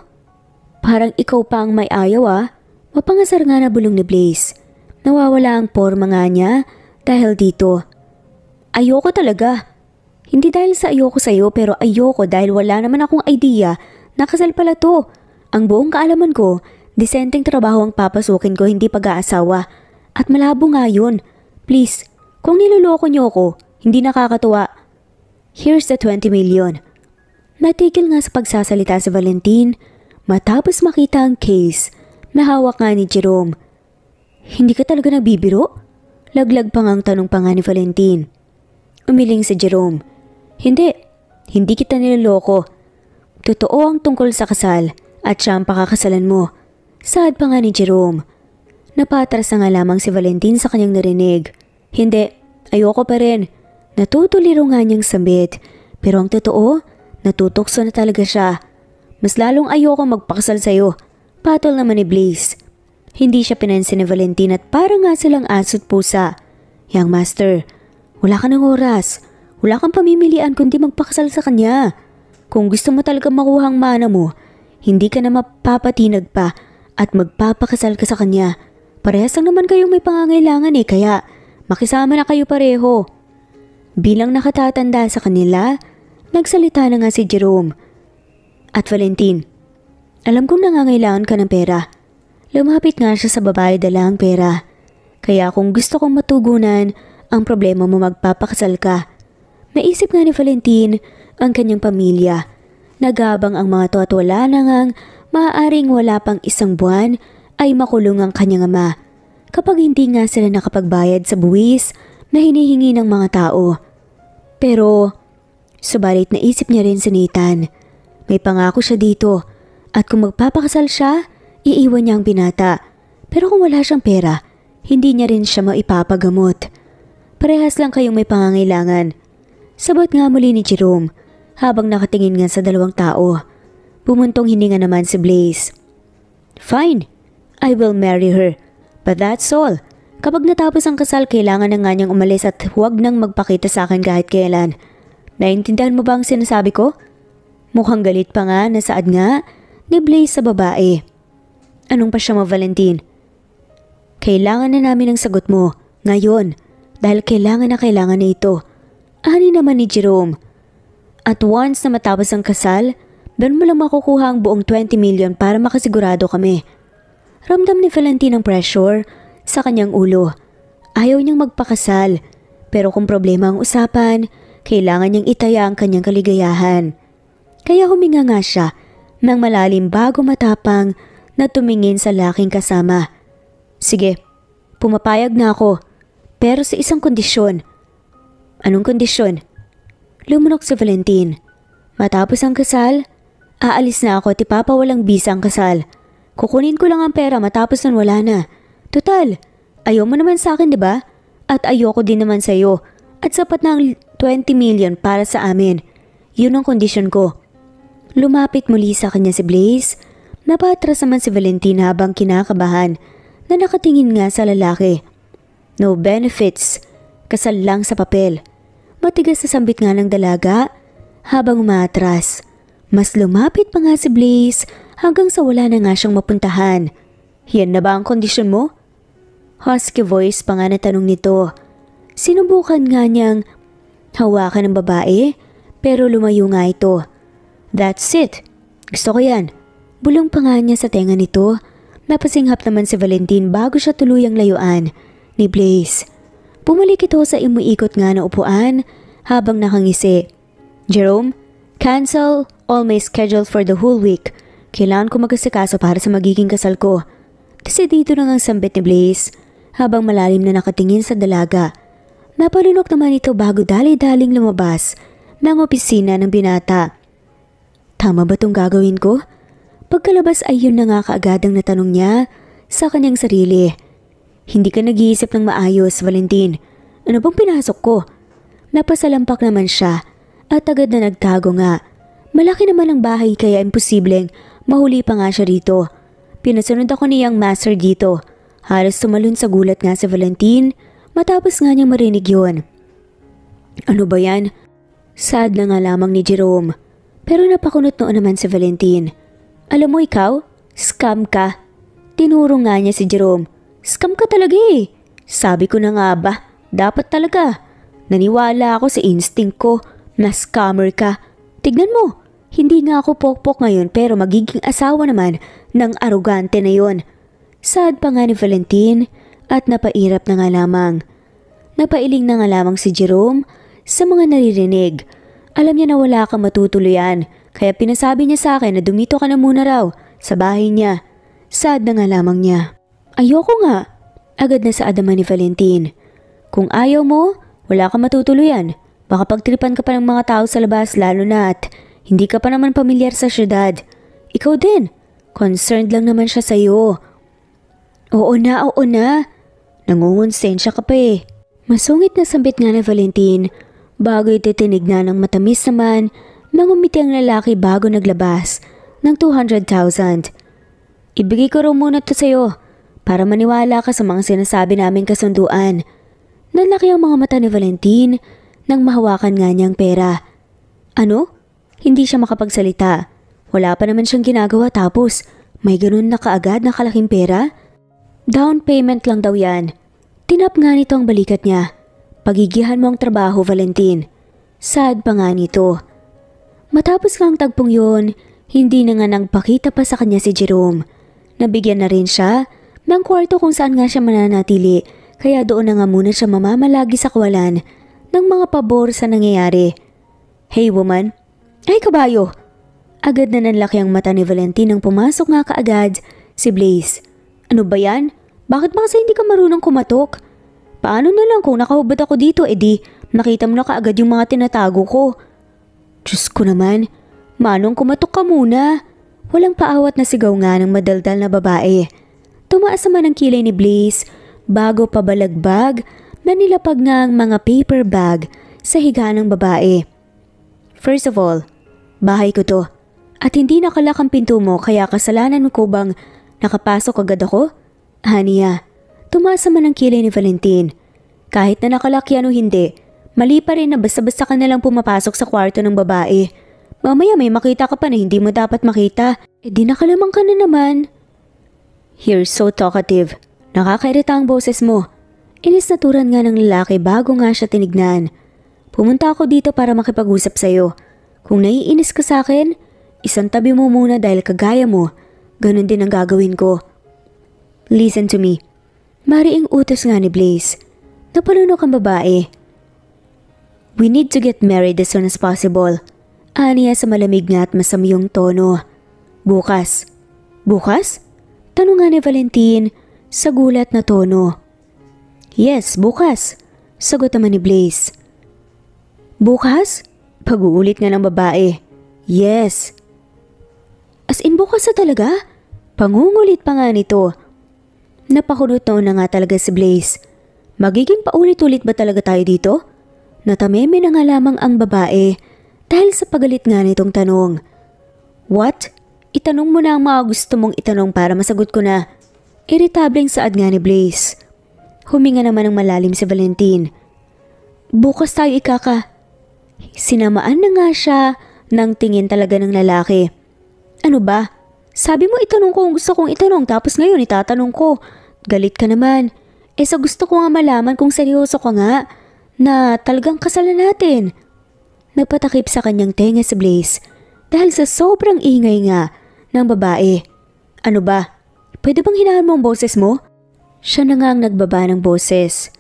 Parang ikaw pa ang may ayaw Mapangasar nga na bulong ni Blaze. Nawawala ang porma nga niya dahil dito. Ayoko talaga. Hindi dahil sa ayoko sa'yo pero ayoko dahil wala naman akong idea na kasal pala to. Ang buong kaalaman ko, disenteng trabaho ang papasukin ko hindi pag-aasawa. At malabo nga yun. Please, kung niloloko niyo ako, hindi nakakatuwa. Here's the 20 million. Natigil nga sa pagsasalita si Valentin matapos makita ang case na hawak nga ni Jerome. Hindi ka talaga nagbibiro? Laglag pa ngang tanong pa nga ni Valentin. Umiling si Jerome. Hindi kita niloloko. Totoo ang tungkol sa kasal at siya ang pakakasalan mo. Saad pa nga ni Jerome. Napatras na nga lamang si Valentin sa kanyang narinig. Hindi, ayoko pa rin. Natutuliro nga niyang sambit. Pero ang totoo, natutokso na talaga siya. Mas lalong ayoko magpakasal sa'yo. Patol naman ni Blaze. Hindi siya pinansin ni Valentin at parang nga silang aso't pusa. Young master, wala ka ng oras. Wala kang pamimilian kundi magpakasal sa kanya. Kung gusto mo talaga makuha ang mana mo, hindi ka na mapapatinag pa at magpapakasal ka sa kanya. Parehas lang naman kayong may pangangailangan kaya makisama na kayo pareho. Bilang nakatatanda sa kanila, nagsalita na nga si Jerome. At Valentin, alam kong nangangailangan ka ng pera. Lumapit nga siya sa babae dala ang pera. Kaya kung gusto kong matugunan ang problema mo magpapakasal ka. Naisip nga ni Valentin ang kanyang pamilya. Nagabang ang mga to at wala na ngang maaaring wala pang isang buwan ay makulong ang kanyang ama. Kapag hindi nga sila nakapagbayad sa buwis na hinihingi ng mga tao. Pero, subalit naisip niya rin si Nathan. May pangako siya dito at kung magpapakasal siya, iiwan niya ang binata. Pero kung wala siyang pera, hindi niya rin siya maipapagamot. Parehas lang kayong may pangangailangan. Sabot nga muli ni Jerome habang nakatingin nga sa dalawang tao. Bumuntong hininga naman si Blaze. Fine, I will marry her. But that's all. Kapag natapos ang kasal, kailangan na nga niyang umalis at huwag nang magpakita sa akin kahit kailan. Naintindihan mo ba ang sinasabi ko? Mukhang galit pa nga na saad nga ni Blaze sa babae. Anong pa siya mo, Valentin? Kailangan na namin ang sagot mo. Ngayon. Dahil kailangan na ito. Ani naman ni Jerome. At once na matapos ang kasal, doon mo lang makukuha ang buong 20 million para makasigurado kami. Ramdam ni Valentin ang pressure sa kanyang ulo. Ayaw niyang magpakasal. Pero kung problema ang usapan, kailangan niyang itaya ang kanyang kaligayahan. Kaya huminga nga siya ng malalim bago matapang na tumingin sa laking kasama. Sige, pumapayag na ako. Pero sa isang kondisyon. Anong kondisyon? Lumunok si Valentin. Matapos ang kasal, aalis na ako at ipapawalang bisa ang kasal. Kukunin ko lang ang pera matapos nun wala na. Total, ayaw mo naman sa akin diba? At ayoko din naman sa iyo. At sapat na ang 20 million para sa amin. Yun ang kondisyon ko. Lumapit muli sa kanya si Blaze. Napatras naman si Valentin habang kinakabahan na nakatingin nga sa lalaki. No benefits. Kasal lang sa papel. Matigas na sambit nga ng dalaga habang umatras. Mas lumapit pa nga si Blaze hanggang sa wala na nga siyang mapuntahan. Yan na ba ang kondisyon mo? Husky voice pa nga na tanong nito. Sinubukan nga niyang hawakan ng babae pero lumayo nga ito. That's it. Gusto ko yan. Bulong pa nga niya sa tenga nito. Napasinghap naman si Valentin bago siya tuluyang layuan ni Blaze. Bumalik ito sa imuikot nga na upuan habang nakangisi. Jerome, cancel all my schedule for the whole week. Kailangan ko mag-asikaso para sa magiging kasal ko. Desidido na ngang sambit ni Blaze habang malalim na nakatingin sa dalaga. Napalunok naman ito bago dali-daling lumabas ng opisina ng binata. Tama ba tong gagawin ko? Pagkalabas ay yun na nga kaagad ang natanong niya sa kanyang sarili. Hindi ka nag-iisip ng maayos, Valentin. Ano bang pinasok ko? Napasalampak naman siya at agad na nagtago nga. Malaki naman ang bahay kaya imposibleng mahuli pa nga siya rito. Pinasunod ako niyang master dito. Halos tumalon sa gulat nga si Valentin matapos nga niyang marinig yun. Ano ba yan? Sad na nga lamang ni Jerome. Pero napakunot noon naman si Valentin. Alam mo ikaw, scam ka. Tinuro nga niya si Jerome. Scam ka talaga eh. Sabi ko na nga ba, dapat talaga. Naniwala ako sa instinct ko na scammer ka. Tignan mo, hindi nga ako pokpok ngayon pero magiging asawa naman ng arugante na yon. Sad pa nga ni Valentin at napairap na nga lamang. Napailing na nga lamang si Jerome sa mga naririnig. Alam niya na wala kang matutuluyan kaya pinasabi niya sa akin na dumito ka na muna raw sa bahay niya. Sad na nga lamang niya. Ayoko nga. Agad na sa adaman ni Valentin. Kung ayaw mo, wala kang matutuluyan. Baka pagtripan ka pa ng mga tao sa labas lalo na at hindi ka pa naman pamilyar sa syudad. Ikaw din. Concerned lang naman siya sa'yo. Oo na. Nangungonsensya ka pa eh. Masungit na sambit nga ni Valentin bago ititinig na ng matamis naman nang umiti ang lalaki bago naglabas ng 200,000. Ibigay ko raw muna to sa'yo para maniwala ka sa mga sinasabi naming kasunduan. Nalaki ang mga mata ni Valentin nang mahawakan nga niyang pera. Ano? Hindi siya makapagsalita. Wala pa naman siyang ginagawa tapos may ganun na kaagad na kalaking pera? Down payment lang daw yan. Tinap nga nito ang balikat niya. Pagigihan mo ang trabaho, Valentin. Sad pa nga nito. Matapos nga ang tagpong yun, hindi na nga nagpakita pa sa kanya si Jerome. Nabigyan na rin siya ng kwarto kung saan nga siya mananatili kaya doon na nga muna siya mamamalagi sa kawalan ng mga pabor sa nangyayari. Hey woman! Ay kabayo! Agad na nanlaki ang mata ni Valentin nang pumasok nga kaagad si Blaze. Ano ba yan? Bakit ba kasi hindi ka marunong kumatok? Paano na lang kung nakahubad ako dito edi nakita mo na kaagad yung mga tinatago ko. Diyos ko naman, manong kumatok ka muna. Walang paawat na sigaw nga ng madaldal na babae. Tumaas naman ang kilay ni Blaze bago pabalagbag na nilapag nga ang mga paper bag sa higaan ng babae. First of all, bahay ko to at hindi nakalak ang pinto mo kaya kasalanan ko bang nakapasok agad ako? Haniya, tumaas naman ang kilay ni Valentin. Kahit na nakalak yan o hindi, mali pa rin na basta-basta ka nalang pumapasok sa kwarto ng babae. Mamaya may makita ka pa na hindi mo dapat makita. E di nakalamang ka na naman. You're so talkative. Nakakairita ang boses mo. Inis naturan nga ng lalaki bago nga siya tinignan. Pumunta ako dito para makipag-usap sa'yo. Kung naiinis ka sa akin, isang tabi mo muna dahil kagaya mo. Ganon din ang gagawin ko. Listen to me. Mariing utos nga ni Blaze. Napalunok ang babae. We need to get married as soon as possible. Aniya sa malamig nga at masamyong tono. Bukas. Bukas? Tanong nga ni Valentin sa gulat na tono. Yes, bukas. Sagot naman ni Blaze. Bukas? Pag-uulit nga ng babae. Yes. As in bukas na talaga? Pangungulit pa nga nito. Napakunot noon na nga talaga si Blaze. Magiging paulit-ulit ba talaga tayo dito? Natameme na nga lamang ang babae dahil sa pagalit nga nitong tanong. What? Itanong mo na ang mga gusto mong itanong para masagot ko na. Iritableng saad nga ni Blaze. Huminga naman ng malalim si Valentin. Bukas tayo ikaka. Sinamaan na nga siya ng tingin talaga ng lalaki. Ano ba? Sabi mo itanong ko kung gusto kong itanong tapos ngayon itatanong ko. Galit ka naman. Sa gusto ko nga malaman kung seryoso ka nga na talagang kasalan natin. Nagpatakip sa kanyang tenga si Blaze dahil sa sobrang ingay nga ng babae. Ano ba? Pwede bang hinaan mo ang boses mo? Siya na nga ang nagbaba ng boses.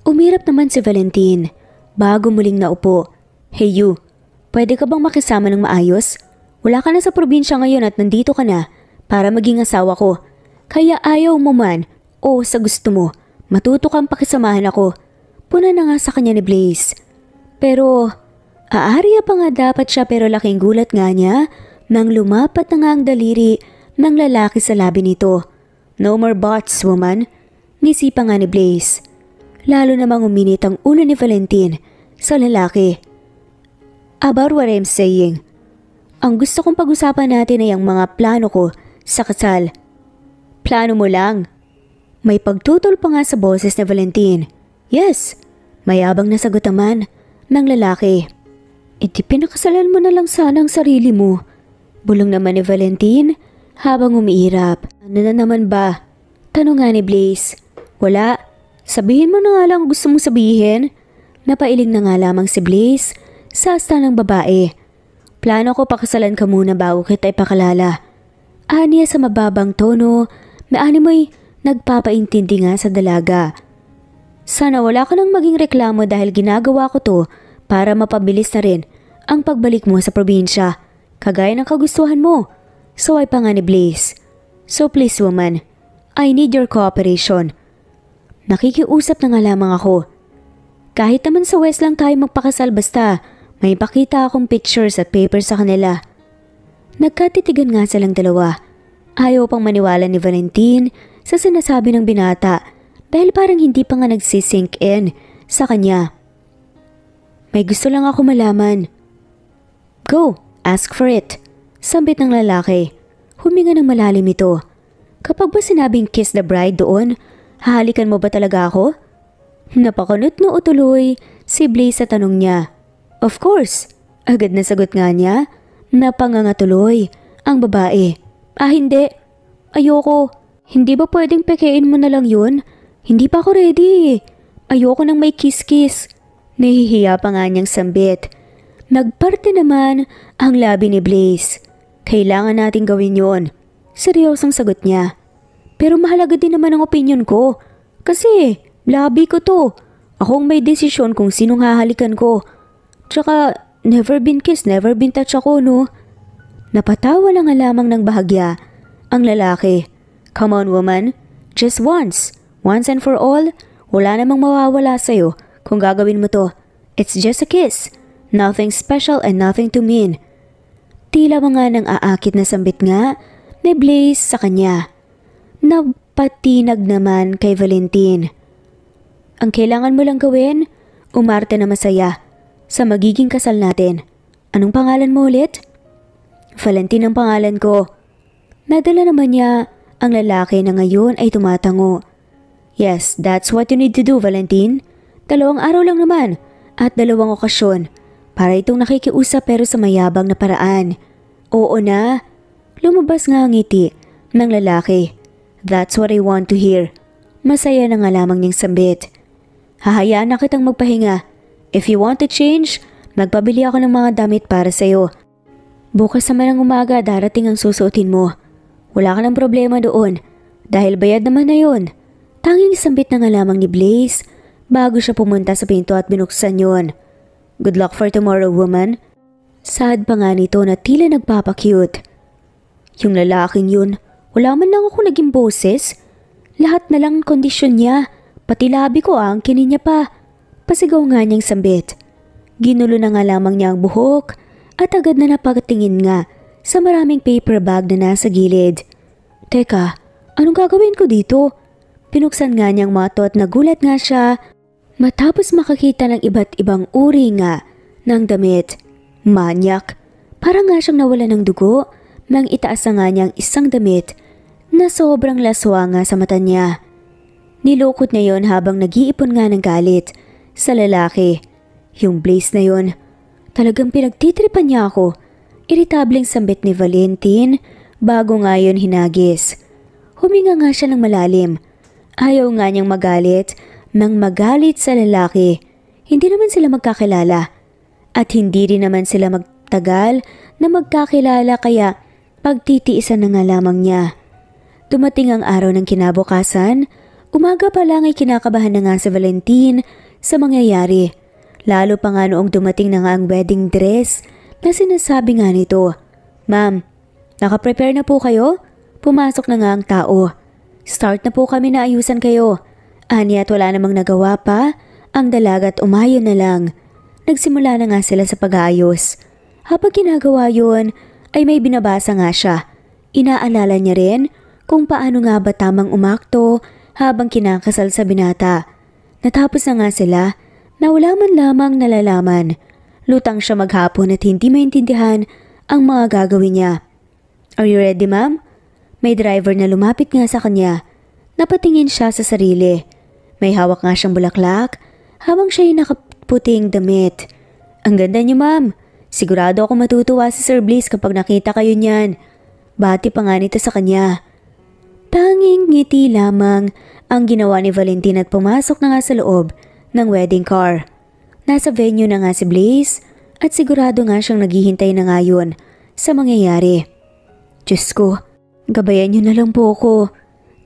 Umirap naman si Valentin bago muling naupo. Hey you, pwede ka bang makisama ng maayos? Wala ka na sa probinsya ngayon at nandito ka na para maging asawa ko. Kaya ayaw mo man o sa gusto mo, matuto kang pakisamahan ako. Puna na nga sa kanya ni Blaze. Pero, aarya pa nga dapat siya pero laking gulat nga niya nang lumapat na nga ang daliri ng lalaki sa labi nito. No more buts, woman. Ngisi pa nga ni Blaze. Lalo namang uminit ang ulo ni Valentin sa lalaki. About what I'm saying. Ang gusto kong pag-usapan natin ay ang mga plano ko sa kasal. Plano mo lang? May pagtutol pa nga sa boses ni Valentin. Yes, mayabang na sagot naman ng lalaki. Iti pinakasalan mo na lang sana ang sarili mo. Bulong naman ni Valentin habang umiirap. Ano na naman ba? Tanong nga ni Blaze. Wala. Sabihin mo na nga lang gusto mong sabihin. Napailing na nga lamang si Blaze sa asta ng babae. Plano ko pakasalan ka muna bago kita ipakalala. Aniya sa mababang tono na ani mo'y nagpapaintindi nga sa dalaga. Sana wala ka nang maging reklamo dahil ginagawa ko to para mapabilis na rin ang pagbalik mo sa probinsya. Kagaya ng kagustuhan mo. Saway pa nga ni Blaze. So please woman, I need your cooperation. Nakikiusap na nga lamang ako. Kahit naman sa West lang tayo magpakasal basta may pakita akong pictures at papers sa kanila. Nagkatitigan nga silang dalawa. Ayaw pang maniwala ni Valentin sa sinasabi ng binata dahil parang hindi pa nga nagsisink in sa kanya. May gusto lang ako malaman. Go, ask for it. Sambit ng lalaki. Huminga ng malalim ito. Kapag ba sinabing kiss the bride doon, hahalikan mo ba talaga ako? Napakunot no tuloy si Blaze sa tanong niya. Of course, agad na sagot nga niya. Napangangatuloy ang babae. Hindi. Ayoko. Hindi ba pwedeng pekein mo na lang yun? Hindi pa ako ready. Ayoko nang may kiss-kiss. Nahihiya pa nga niyang sambit. Nagparte naman ang labi ni Blaze. Kailangan nating gawin yon. Seryosong sagot niya. Pero mahalaga din naman ang opinion ko. Kasi labi ko to. Akong may desisyon kung sinong hahalikan ko. Tsaka never been kissed, never been touch ako, no? Napatawa lang nga lamang ng bahagya ang lalaki. Come on woman, just once. Once and for all, wala namang mawawala sa'yo kung gagawin mo to. It's just a kiss. Nothing special and nothing to mean. Tila mga nang aakit na sambit nga ni Blaze sa kanya. Napatinag naman kay Valentin. Ang kailangan mo lang gawin, umarte na masaya sa magiging kasal natin. Anong pangalan mo ulit? Valentin ang pangalan ko. Nadala naman niya ang lalaki na ngayon ay tumatango. Yes, that's what you need to do, Valentin. 2 araw lang naman at 2 okasyon para itong nakikiusap pero sa mayabang na paraan. Oo na. Lumabas nga ang ngiti ng lalaki. That's what I want to hear. Masaya na nga lamang niyang sambit. Hahayaan na kitang magpahinga. If you want to change, magpabili ako ng mga damit para sa'yo. Bukas naman ng umaga darating ang susuotin mo. Wala ka ng problema doon dahil bayad naman na yun. Tanging sambit na nga lamang ni Blaze bago siya pumunta sa pinto at binuksan yon. Good luck for tomorrow, woman. Sad pa nga nito na tila nagpapakyut. Yung lalaking yun, wala man lang ako naging boses. Lahat na lang kondisyon niya, pati labi ko angkinin niya pa. Pasigaw nga niyang sambit. Ginulo na nga lamang niya ang buhok at agad na napagtingin nga sa maraming paper bag na nasa gilid. Teka, anong gagawin ko dito? Pinuksan nga niyang mato at nagulat nga siya matapos makakita ng iba't ibang uri nga ng damit. Manyak, parang nga siyang nawala ng dugo nang itaas nga niyang isang damit na sobrang laswa nga sa mata niya. Nilukot niya yon habang nag-iipon nga ng galit sa lalaki. Yung Blaze na yon, talagang pinagtitripan niya ako. Iritableng sambit ni Valentin bago nga yon hinagis. Huminga nga siya ng malalim. Ayaw nga niyang magalit nang magalit sa lalaki. Hindi naman sila magkakilala. At hindi rin naman sila magtagal na magkakilala kaya pagtitiisan na nga lamang niya. Dumating ang araw ng kinabukasan. Umaga pa lang ay kinakabahan na nga si Valentin sa mangyayari. Lalo pa nga noong dumating na nga ang wedding dress na sinasabi nga nito. Ma'am, nakaprepare na po kayo? Pumasok na nga ang tao. Start na po kami na ayusan kayo. Ani at wala namang nagawa pa, ang dalaga at umayon na lang. Nagsimula na nga sila sa pag-aayos. Habang ginagawa yun, ay may binabasa nga siya. Inaalala niya rin kung paano nga ba tamang umakto habang kinakasal sa binata. Natapos na nga sila na wala man lamang nalalaman. Lutang siya maghapon at hindi maintindihan ang mga gagawin niya. Are you ready, ma'am? May driver na lumapit nga sa kanya. Napatingin siya sa sarili. May hawak nga siyang bulaklak habang siya'y nakaputing damit. Ang ganda niyo, ma'am. Sigurado ako matutuwa si Sir Blaze kapag nakita kayo niyan. Bati pa nga nito sa kanya. Tanging ngiti lamang ang ginawa ni Valentin at pumasok na nga sa loob ng wedding car. Nasa venue na nga si Blaze at sigurado nga siyang naghihintay na ngayon sa mangyayari. Diyos ko, gabayan niyo na lang po ako.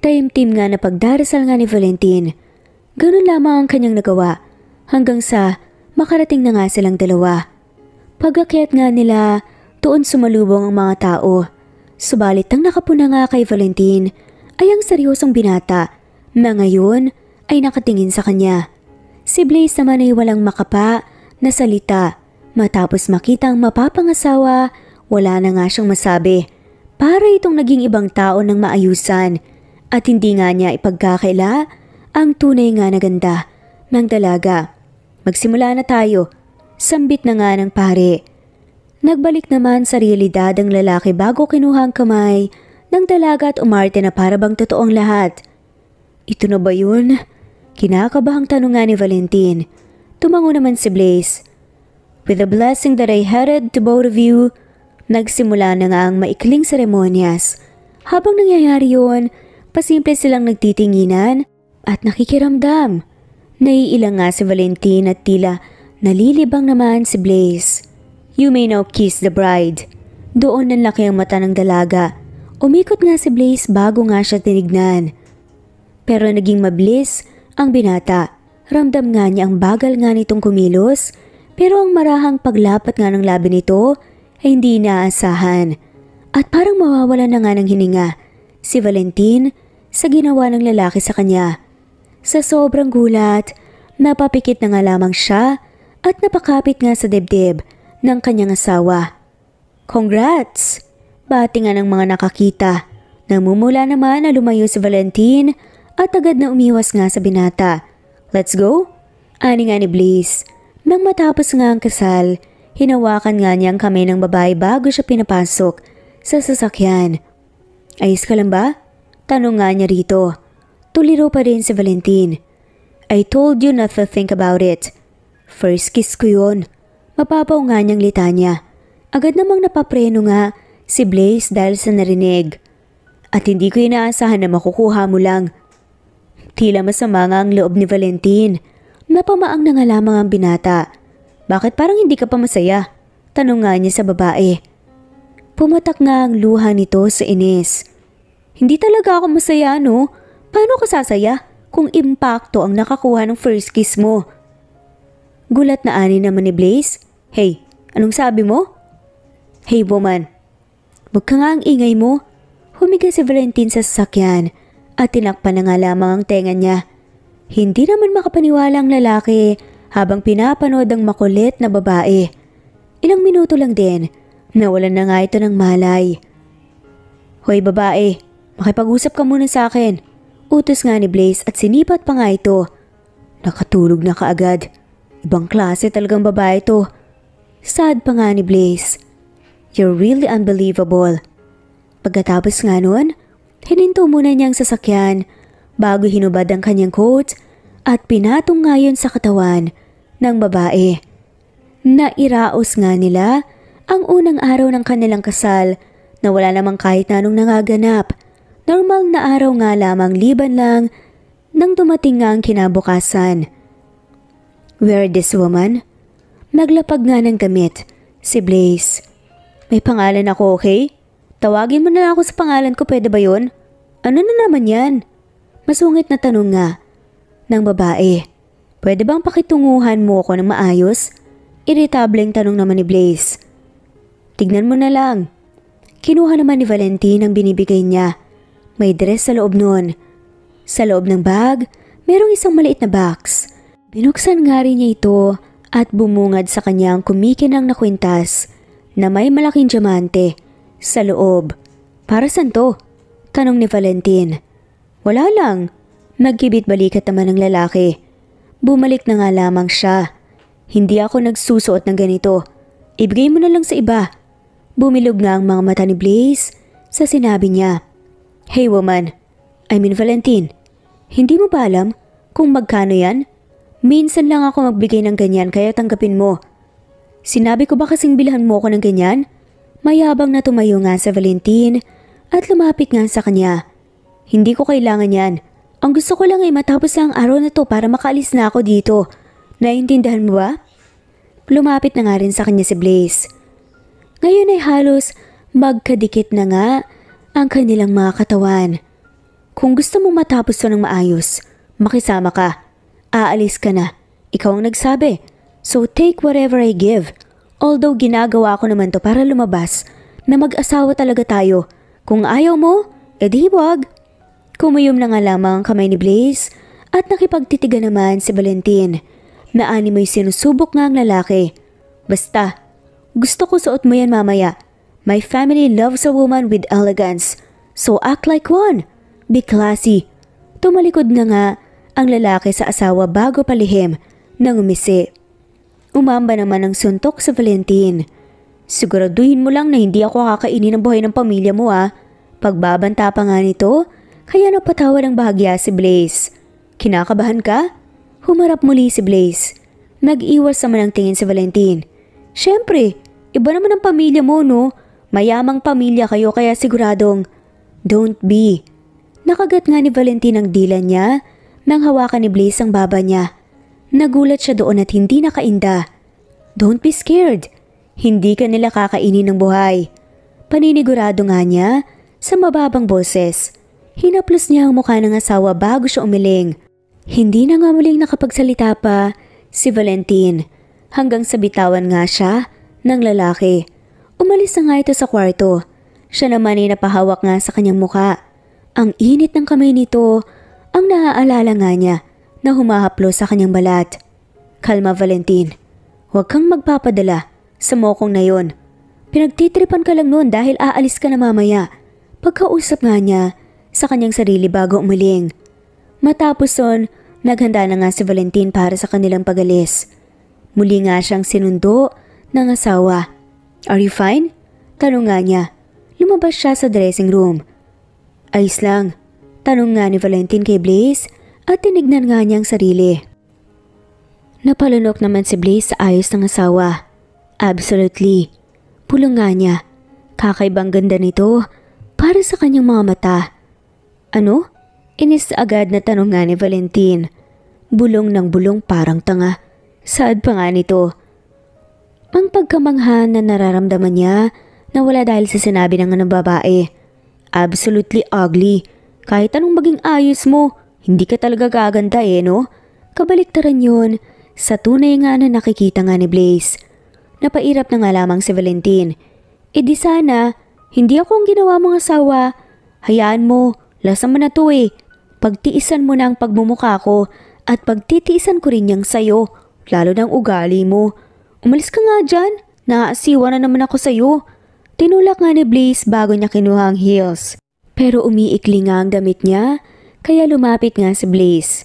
Taimtim nga na pagdarasal nga ni Valentin. Ganun lamang ang kanyang nagawa hanggang sa makarating na nga silang dalawa. Pag-akyat nga nila, doon sumalubong ang mga tao. Subalit ang nakapuna nga kay Valentin ay ang seryosong binata na ngayon ay nakatingin sa kanya. Si Blaze naman ay walang makapa na salita. Matapos makita ang mapapangasawa, wala na nga siyang masabi. Para itong naging ibang tao ng maayusan at hindi nga niya ipagkakaila ang tunay nga na ganda ng dalaga. Magsimula na tayo. Sambit na nga ng pare. Nagbalik naman sa realidad ang lalaki bago kinuha ang kamay ng dalaga at umarte na para bang totoong lahat. Ito na ba yun? Kinakabahang tanong nga ni Valentin. Tumango naman si Blaze. With the blessing that I headed to both of you, nagsimula na nga ang maikling seremonyas. Habang nangyayari yun, pasimple silang nagtitinginan at nakikiramdam. Naiilang nga si Valentin at tila nalilibang naman si Blaze. You may now kiss the bride. Doon nanlaki ang mata ng dalaga. Umikot nga si Blaze bago nga siya tinignan. Pero naging mabilis ang binata. Ramdam nga niya ang bagal nga nitong kumilos, pero ang marahang paglapat nga ng labi nito ay hindi inaasahan. At parang mawawala na nga ng hininga si Valentin sa ginawa ng lalaki sa kanya. Sa sobrang gulat, napapikit na nga lamang siya at napakapit nga sa dibdib ng kanyang asawa. Congrats! Bati nga ng mga nakakita. Namumula naman na lumayo si Valentin at agad na umiwas nga sa binata. Let's go? Ani nga ni Blaze. Nang matapos nga ang kasal, hinawakan nga niya ang kamay ng babae bago siya pinapasok sa sasakyan. Ayos ka lang ba? Tanong nga niya rito. Tuliro pa rin si Valentin. I told you not to think about it. First kiss ko yun. Mapapaw nga niyang litanya. Agad namang napapreno nga si Blaze dahil sa narinig. At hindi ko inaasahan na makukuha mo lang. Tila masama nga ang loob ni Valentin. Napamaang na nga lamang ang binata. Bakit parang hindi ka pa masaya? Tanong nga niya sa babae. Pumatak nga ang luha nito sa inis. Hindi talaga ako masaya, no? Paano ka sasaya kung impacto ang nakakuha ng first kiss mo? Gulat na ani naman ni Blaze. Hey, anong sabi mo? Hey woman, wag ka nga ang ingay mo. Humiga si Valentin sa sasakyan at tinakpan na nga lamang ang tenga niya. Hindi naman makapaniwala ang lalaki habang pinapanood ang makulit na babae. Ilang minuto lang din, nawalan na nga ito ng malay. Hoy babae, makipag-usap ka muna sa akin. Utos nga ni Blaze at sinipat pa nga ito. Nakatulog na kaagad. Ibang klase talagang babae ito. Sad pa nga ni Blaze. You're really unbelievable. Pagkatapos nga nun, hininto muna niyang sasakyan bago hinubad ang kanyang coat at pinatong nga yun sa katawan ng babae. Nairaos nga nila ang unang araw ng kanilang kasal na wala namang kahit na anong nangaganap. Normal na araw nga lamang liban lang nang dumating nga ang kinabukasan. Where this woman? Naglapag nga ng damit si Blaze. May pangalan ako, okay? Tawagin mo na lang ako sa pangalan ko, pwede ba yun? Ano na naman yan? Masungit na tanong nga ng babae. Pwede bang pakitunguhan mo ako ng maayos? Iritableng tanong naman ni Blaze. Tignan mo na lang. Kinuha naman ni Valentin ang binibigay niya. May dress sa loob nun. Sa loob ng bag, merong isang maliit na box. Binuksan nga rin niya ito at bumungad sa kanya ang kumikinang na kwintas na may malaking diamante sa loob. Para saan to? Tanong ni Valentin. Wala lang. Nagkibit-balikat naman ng lalaki. Bumalik na nga lamang siya. Hindi ako nagsusuot ng ganito. Ibigay mo na lang sa iba. Bumilog nga ang mga mata ni Blaze sa sinabi niya. Hey woman, I mean Valentin, hindi mo ba alam kung magkano yan? Minsan lang ako magbigay ng ganyan kaya tanggapin mo. Sinabi ko ba kasing bilhan mo ko ng ganyan? Mayabang na tumayo nga sa Valentin at lumapit nga sa kanya. Hindi ko kailangan yan. Ang gusto ko lang ay matapos ang araw na to para makaalis na ako dito. Naiintindihan mo ba? Lumapit na nga rin sa kanya si Blaze. Ngayon ay halos magkadikit na nga ang kanilang mga katawan. Kung gusto mong matapos to ng maayos, makisama ka. Aalis ka na. Ikaw ang nagsabi. So take whatever I give. Although ginagawa ko naman to para lumabas na mag-asawa talaga tayo. Kung ayaw mo, edi wag. Kumuyom na nga lamang ang kamay ni Blaze at nakipagtitigan naman si Valentin. Naanimoy sinusubok nga ang lalaki. Basta, gusto ko suot mo yan mamaya. My family loves a woman with elegance. So act like one. Be classy. Tumalikod na nga ang lalaki sa asawa bago palihim nang umisi. Umamba naman ang suntok sa Valentin. Siguraduhin mo lang na hindi ako kakainin ng buhay ng pamilya mo Pagbabanta pa nga nito, kaya napatawa ng bahagya si Blaze. Kinakabahan ka? Humarap muli si Blaze. Nag-iwas naman ang tingin si Valentin. Siyempre, iba naman ang pamilya mo no? Mayamang pamilya kayo kaya siguradong. Don't be. Nakagat nga ni Valentin ang dila niya nang hawakan ni Blaze ang baba niya. Nagulat siya doon at hindi nakainda. Don't be scared. Hindi ka nila kakainin ng buhay. Paninigurado nga niya sa mababang boses. Hinaplos niya ang mukha ng asawa bago siya umiling. Hindi na nga muling nakapagsalita pa si Valentin hanggang sa bitawan nga siya ng lalaki. Umalis na nga ito sa kwarto. Siya naman ay napahawak nga sa kanyang mukha. Ang init ng kamay nito ang naaalala nga niya na humahaplos sa kanyang balat. Kalma Valentin, huwag kang magpapadala sa mokong na yon. Pinagtitripan ka lang noon dahil aalis ka na mamaya. Pagkausap nga niya sa kanyang sarili bago umiling. Matapos nun, naghanda na nga si Valentin para sa kanilang pag-alis. Muli nga siyang sinundo ng asawa. Are you fine? Tanong nga niya. Lumabas siya sa dressing room. Ayos lang. Tanong nga ni Valentin kay Blaze at tinignan nga niyang sarili. Napalunok naman si Blaze sa ayos ng asawa. Absolutely. Pulong nga niya. Kakaibang ganda nito para sa kanyang mga mata. Ano? Inis agad na tanong nga ni Valentin. Bulong ng bulong parang tanga. Saad pa nga nito. Ang pagkamangha na nararamdaman niya na wala dahil sa sinabi ng babae. Absolutely ugly. Kahit anong maging ayos mo, hindi ka talaga gaganda no? Kabaliktaran yun sa tunay nga na nakikita nga ni Blaze. Napairap na nga lamang si Valentin. E di sana, hindi ako ang ginawa mong asawa. Hayaan mo, lasang mo na to Pagtiisan mo na ang pagmumukha ko at pagtitiisan ko rin yang sayo, lalo ng ugali mo. Umalis ka nga dyan, naasiwa na naman ako sayo. Tinulak nga ni Blaze bago niya kinuha ang heels. Pero umiikli nga ang damit niya, kaya lumapit nga si Blaze.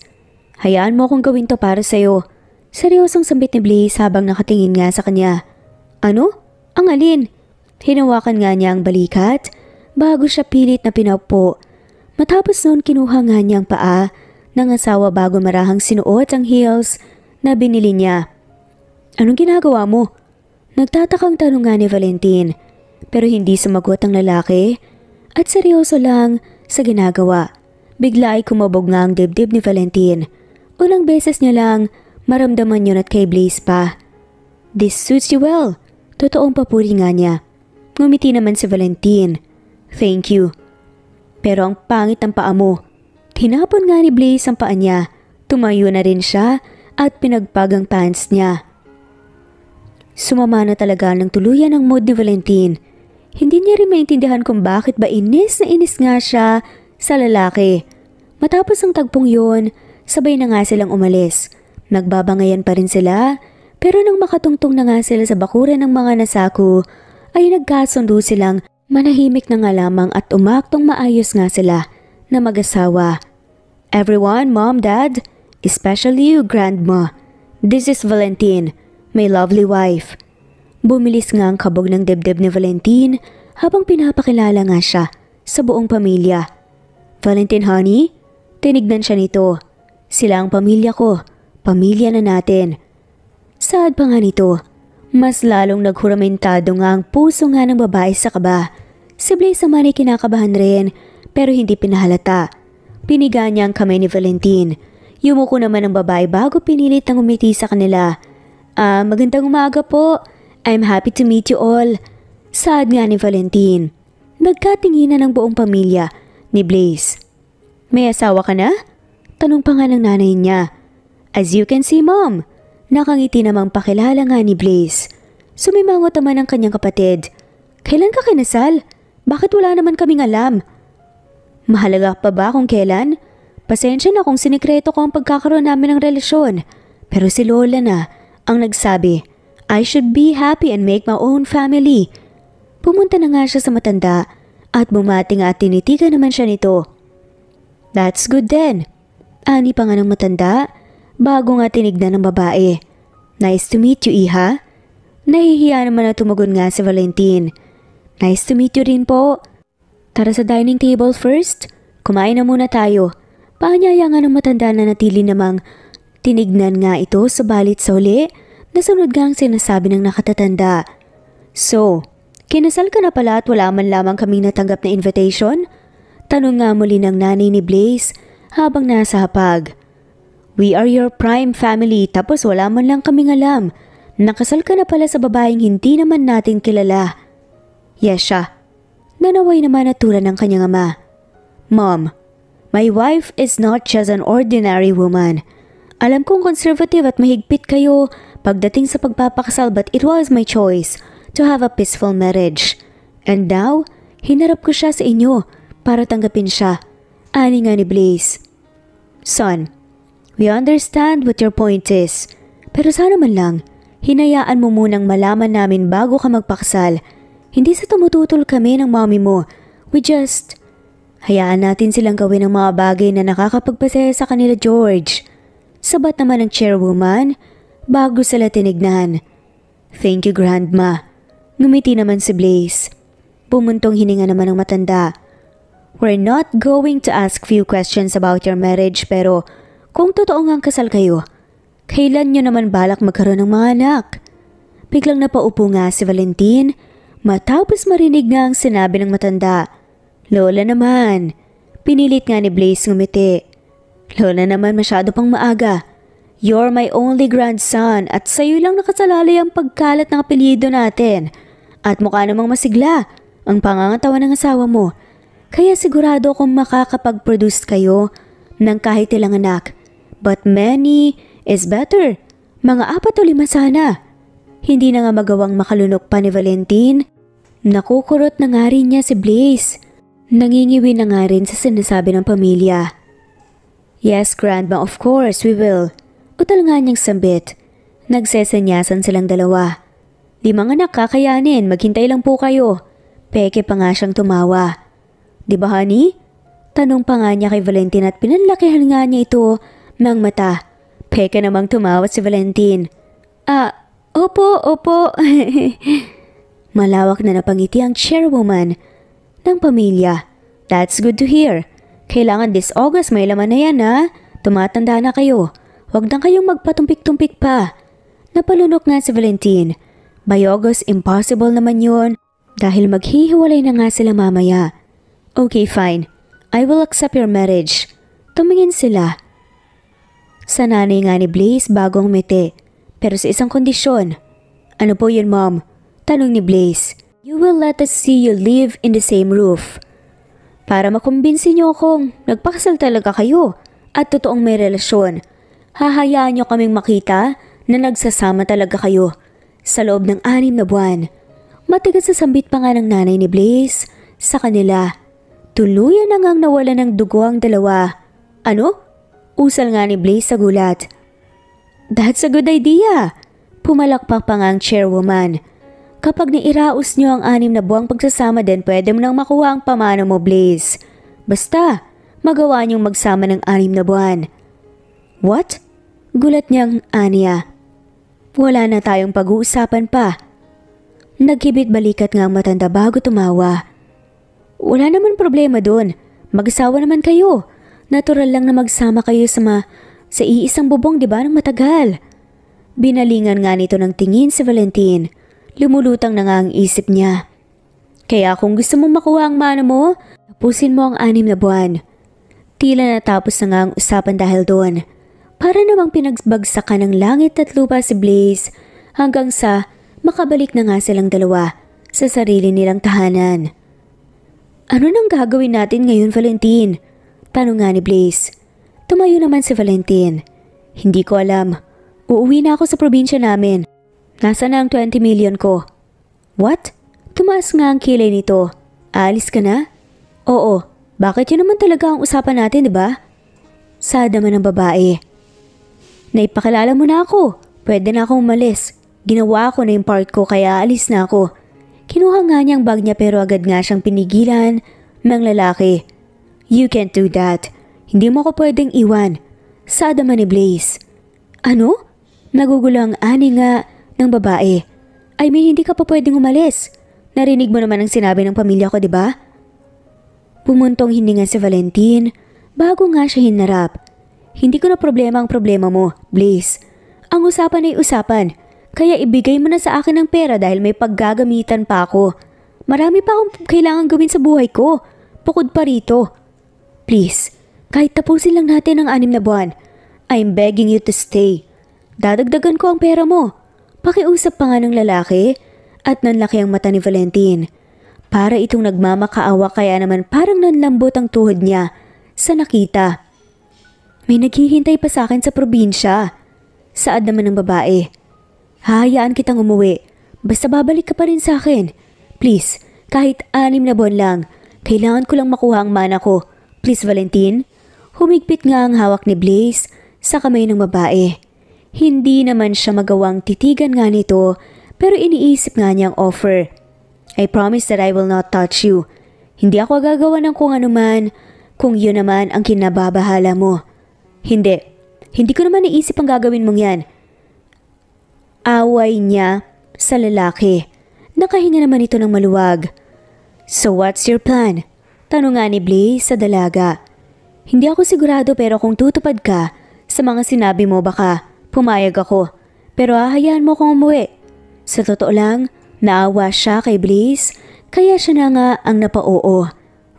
Hayaan mo akong gawin to para sa'yo. Seryosong sambit ni Blaze habang nakatingin nga sa kanya. Ano? Ang alin? Hinawakan nga niya ang balikat bago siya pilit na pinaupo. Matapos noon kinuha nga niya ang paa ng asawa bago marahang sinuot ang heels na binili niya. Anong ginagawa mo? Nagtatakang tanong nga ni Valentin pero hindi sumagot ang lalaki. At seryoso lang sa ginagawa. Bigla ay kumabog nga ang dibdib ni Valentin. Unang beses niya lang maramdaman yun at kay Blaze pa. This suits you well. Totoong papuri nga niya. Ngumiti naman si Valentin. Thank you. Pero ang pangit ng paa mo. Tinapon nga ni Blaze ang paa niya. Tumayo na rin siya at pinagpag ang pants niya. Sumama na talaga ng tuluyan ang mood ni Valentin. Hindi niya rin maintindihan kung bakit ba inis na inis nga siya sa lalaki. Matapos ang tagpong yun, sabay na nga silang umalis. Nagbabangayan pa rin sila, pero nang makatungtong na nga sila sa bakuran ng mga nasaku, ay nagkasundo silang manahimik na nga lamang at umaktong maayos nga sila na mag-asawa. Everyone, Mom, Dad, especially you, Grandma. This is Valentine, my lovely wife. Bumilis nga ang kabog ng dibdib ni Valentine habang pinapakilala nga siya sa buong pamilya. Valentine, honey, tinignan siya nito. Sila ang pamilya ko, pamilya na natin. Saad pa nga nito, mas lalong naghuramentado nga ang puso nga ng babae sa kaba. Si Blaze naman ay kinakabahan rin pero hindi pinahalata. Piniga niya ang kamay ni Valentine. Yumuko naman ang babae bago pinilit ng umiti sa kanila. Magandang umaga po. I'm happy to meet you all. Saad nga ni Valentine. Nagkatinginan ng buong pamilya ni Blaze. May asawa ka na? Tanong pa nga ng nanay niya. As you can see, Mom. Nakangiti namang pakilala nga ni Blaze. Sumimangot naman ang kanyang kapatid. Kailan ka kinasal? Bakit wala naman kaming alam? Mahalaga pa ba kung kailan? Pasensya na kung sinikreto ko ang pagkakaroon namin ng relasyon. Pero si Lola na ang nagsabi, I should be happy and make my own family. Pumunta na nga siya sa matanda at bumati nga at tinitigan naman siya nito. That's good then. Ani pa nga ng matanda bago nga tinignan ng babae. Nice to meet you, Iha. Nahihiya naman na tumagon nga si Valentine. Nice to meet you rin po. Tara sa dining table first. Kumain na muna tayo. Paanyaya nga ng matanda na natili namang tinignan nga ito subalit sa huli, nasunod nga ang sinasabi ng nakatatanda. So, kinasal ka na pala at wala man lamang kaming natanggap na invitation? Tanong nga muli ng nanay ni Blaze habang nasa hapag. We are your prime family tapos wala man lang kaming alam. Nakasal ka na pala sa babaeng hindi naman natin kilala. Yes siya. Nanaway naman at tulad ng kanyang ama. Mom, my wife is not just an ordinary woman. Alam kong conservative at mahigpit kayo pagdating sa pagpapakasal but it was my choice to have a peaceful marriage. And now, hinarap ko siya sa inyo para tanggapin siya. Ani nga ni Blaze. Son, we understand what your point is. Pero sana man lang, hinayaan mo munang malaman namin bago ka magpakasal. Hindi sa tumututol kami ng mommy mo. We just... Hayaan natin silang gawin ang mga bagay na nakakapagpasaya sa kanila, George. Sabat naman ng chairwoman bago sila tinignan. Thank you, Grandma. Ngumiti naman si Blaze. Pumuntong hininga naman ng matanda. We're not going to ask few questions about your marriage pero kung totoo ngang kasal kayo, kailan nyo naman balak magkaroon ng mga anak? Biglang napaupo nga si Valentine matapos marinig nga ang sinabi ng matanda. Lola naman. Pinilit nga ni Blaze ngumiti. Lola naman masyado pang maaga. You're my only grandson at sa'yo lang nakasalalay ang pagkalat ng apelyido natin. At mukha namang masigla ang pangangatawan ng asawa mo. Kaya sigurado akong makakapag-produce kayo ng kahit ilang anak. But many is better. Mga 4 o 5 sana. Hindi na nga magawang makalunok pa ni Valentine. Nakukurot na nga rin niya si Blaze. Nangingiwi na nga rin sa sinasabi ng pamilya. Yes, Grandma, of course, we will. Utal nga niyang sambit. Nagsesenyasan silang dalawa. 5 anak kakayanin, maghintay lang po kayo. Peke pa nga siyang tumawa. Di ba, honey? Tanong pa nga niya kay Valentine at pinanlakihan nga niya ito ng mata. Peke namang tumawa si Valentine. Opo. Malawak na napangiti ang chairwoman ng pamilya. That's good to hear. Kailangan this August may laman na yan ha. Tumatanda na kayo. Huwag na kayong magpatumpik-tumpik pa. Napalunok nga si Valentine. By August, impossible naman yun dahil maghihiwalay na nga sila mamaya. Okay, fine. I will accept your marriage. Tumingin sila sa nanay nga ni Blaze bagong mete. Pero sa isang kondisyon. Ano po yun, Mom? Tanong ni Blaze. You will let us see you live in the same roof. Para makumbinsi niyo akong nagpakasal talaga kayo at totoong may relasyon. Hahayaan niyo kaming makita na nagsasama talaga kayo sa loob ng 6 na buwan. Matigas sa sambit pa nga ng nanay ni Blaze sa kanila. Tuluyan na ngang nawala ng dugo ang dalawa. Ano? Usal nga ni Blaze sa gulat. That's a good idea. Pumalakpak pa nga ang chairwoman. Kapag nairaos nyo ang 6 na buwang pagsasama din, pwede mo nang makuha ang pamana mo, Blaze. Basta, magawa niyong magsama ng 6 na buwan. What? Gulat niyang Anya. Wala na tayong pag-uusapan pa. Nagkibit balikat nga ang matanda bago tumawa. Wala naman problema doon. Mag-asawa naman kayo. Natural lang na magsama kayo sa iisang bubong, di ba, ng matagal. Binalingan nga nito ng tingin si Valentin. Lumulutang na nga ang isip niya. Kaya kung gusto mong makuha ang mana mo, tapusin mo ang 6 na buwan. Tila natapos na nga ang usapan dahil doon. Para namang pinagbagsakan ng langit at lupa si Blaze hanggang sa makabalik na nga silang dalawa sa sarili nilang tahanan. Ano nang gagawin natin ngayon, Valentin? Tanong nga ni Blaze. Tumayo naman si Valentin. Hindi ko alam. Uuwi na ako sa probinsya namin. Nasaan na ang 20 million ko? What? Tumaas nga ang kilay nito. Aalis ka na? Oo. Bakit yun naman talaga ang usapan natin, di ba? Sad naman ang babae. Naipakilala mo na ako. Pwede na akong umalis. Ginawa ko na yung part ko kaya alis na ako. Kinuha nga niya ang bag niya pero agad nga siyang pinigilan ng lalaki. You can't do that. Hindi mo ako pwedeng iwan. Sad naman ni Blaze. Ano? Nagugulo ang ani nga ng babae. I mean, hindi ka pa pwedeng umalis. Narinig mo naman ang sinabi ng pamilya ko, di ba? Pumuntong hininga si Valentin bago nga siya hinarap. Hindi ko na problema ang problema mo, Blaze. Ang usapan ay usapan. Kaya ibigay mo na sa akin ang pera dahil may paggagamitan pa ako. Marami pa akong kailangan gawin sa buhay ko. Bukod pa rito. Please, kahit tapusin lang natin ang 6 na buwan. I'm begging you to stay. Dadagdagan ko ang pera mo. Pakiusap pa nga ng lalaki at nanlaki ang mata ni Valentin. Para itong nagmamakaawa kaya naman parang nanlambot ang tuhod niya sa nakita. May naghihintay pa sa akin sa probinsya. Saad naman ng babae. Hahayaan kitang umuwi. Basta babalik ka pa rin sa akin. Please, kahit 6 na buwan lang. Kailangan ko lang makuha ang mana ko. Please, Valentin. Humigpit nga ang hawak ni Blaze sa kamay ng babae. Hindi naman siya magawang titigan nga nito pero iniisip nga niyang offer. I promise that I will not touch you. Hindi ako gagawa ng kung ano man kung yun naman ang kinababahala mo. Hindi. Hindi ko naman naisip ang gagawin mong yan. Away niya sa lalaki. Nakahinga naman ito ng maluwag. So what's your plan? Tanong nga ni Blaze sa dalaga. Hindi ako sigurado pero kung tutupad ka sa mga sinabi mo baka pumayag ako. Pero hahayaan mo kong umuwi. Sa totoo lang, naawa siya kay Blaze kaya siya na nga ang napa-oo.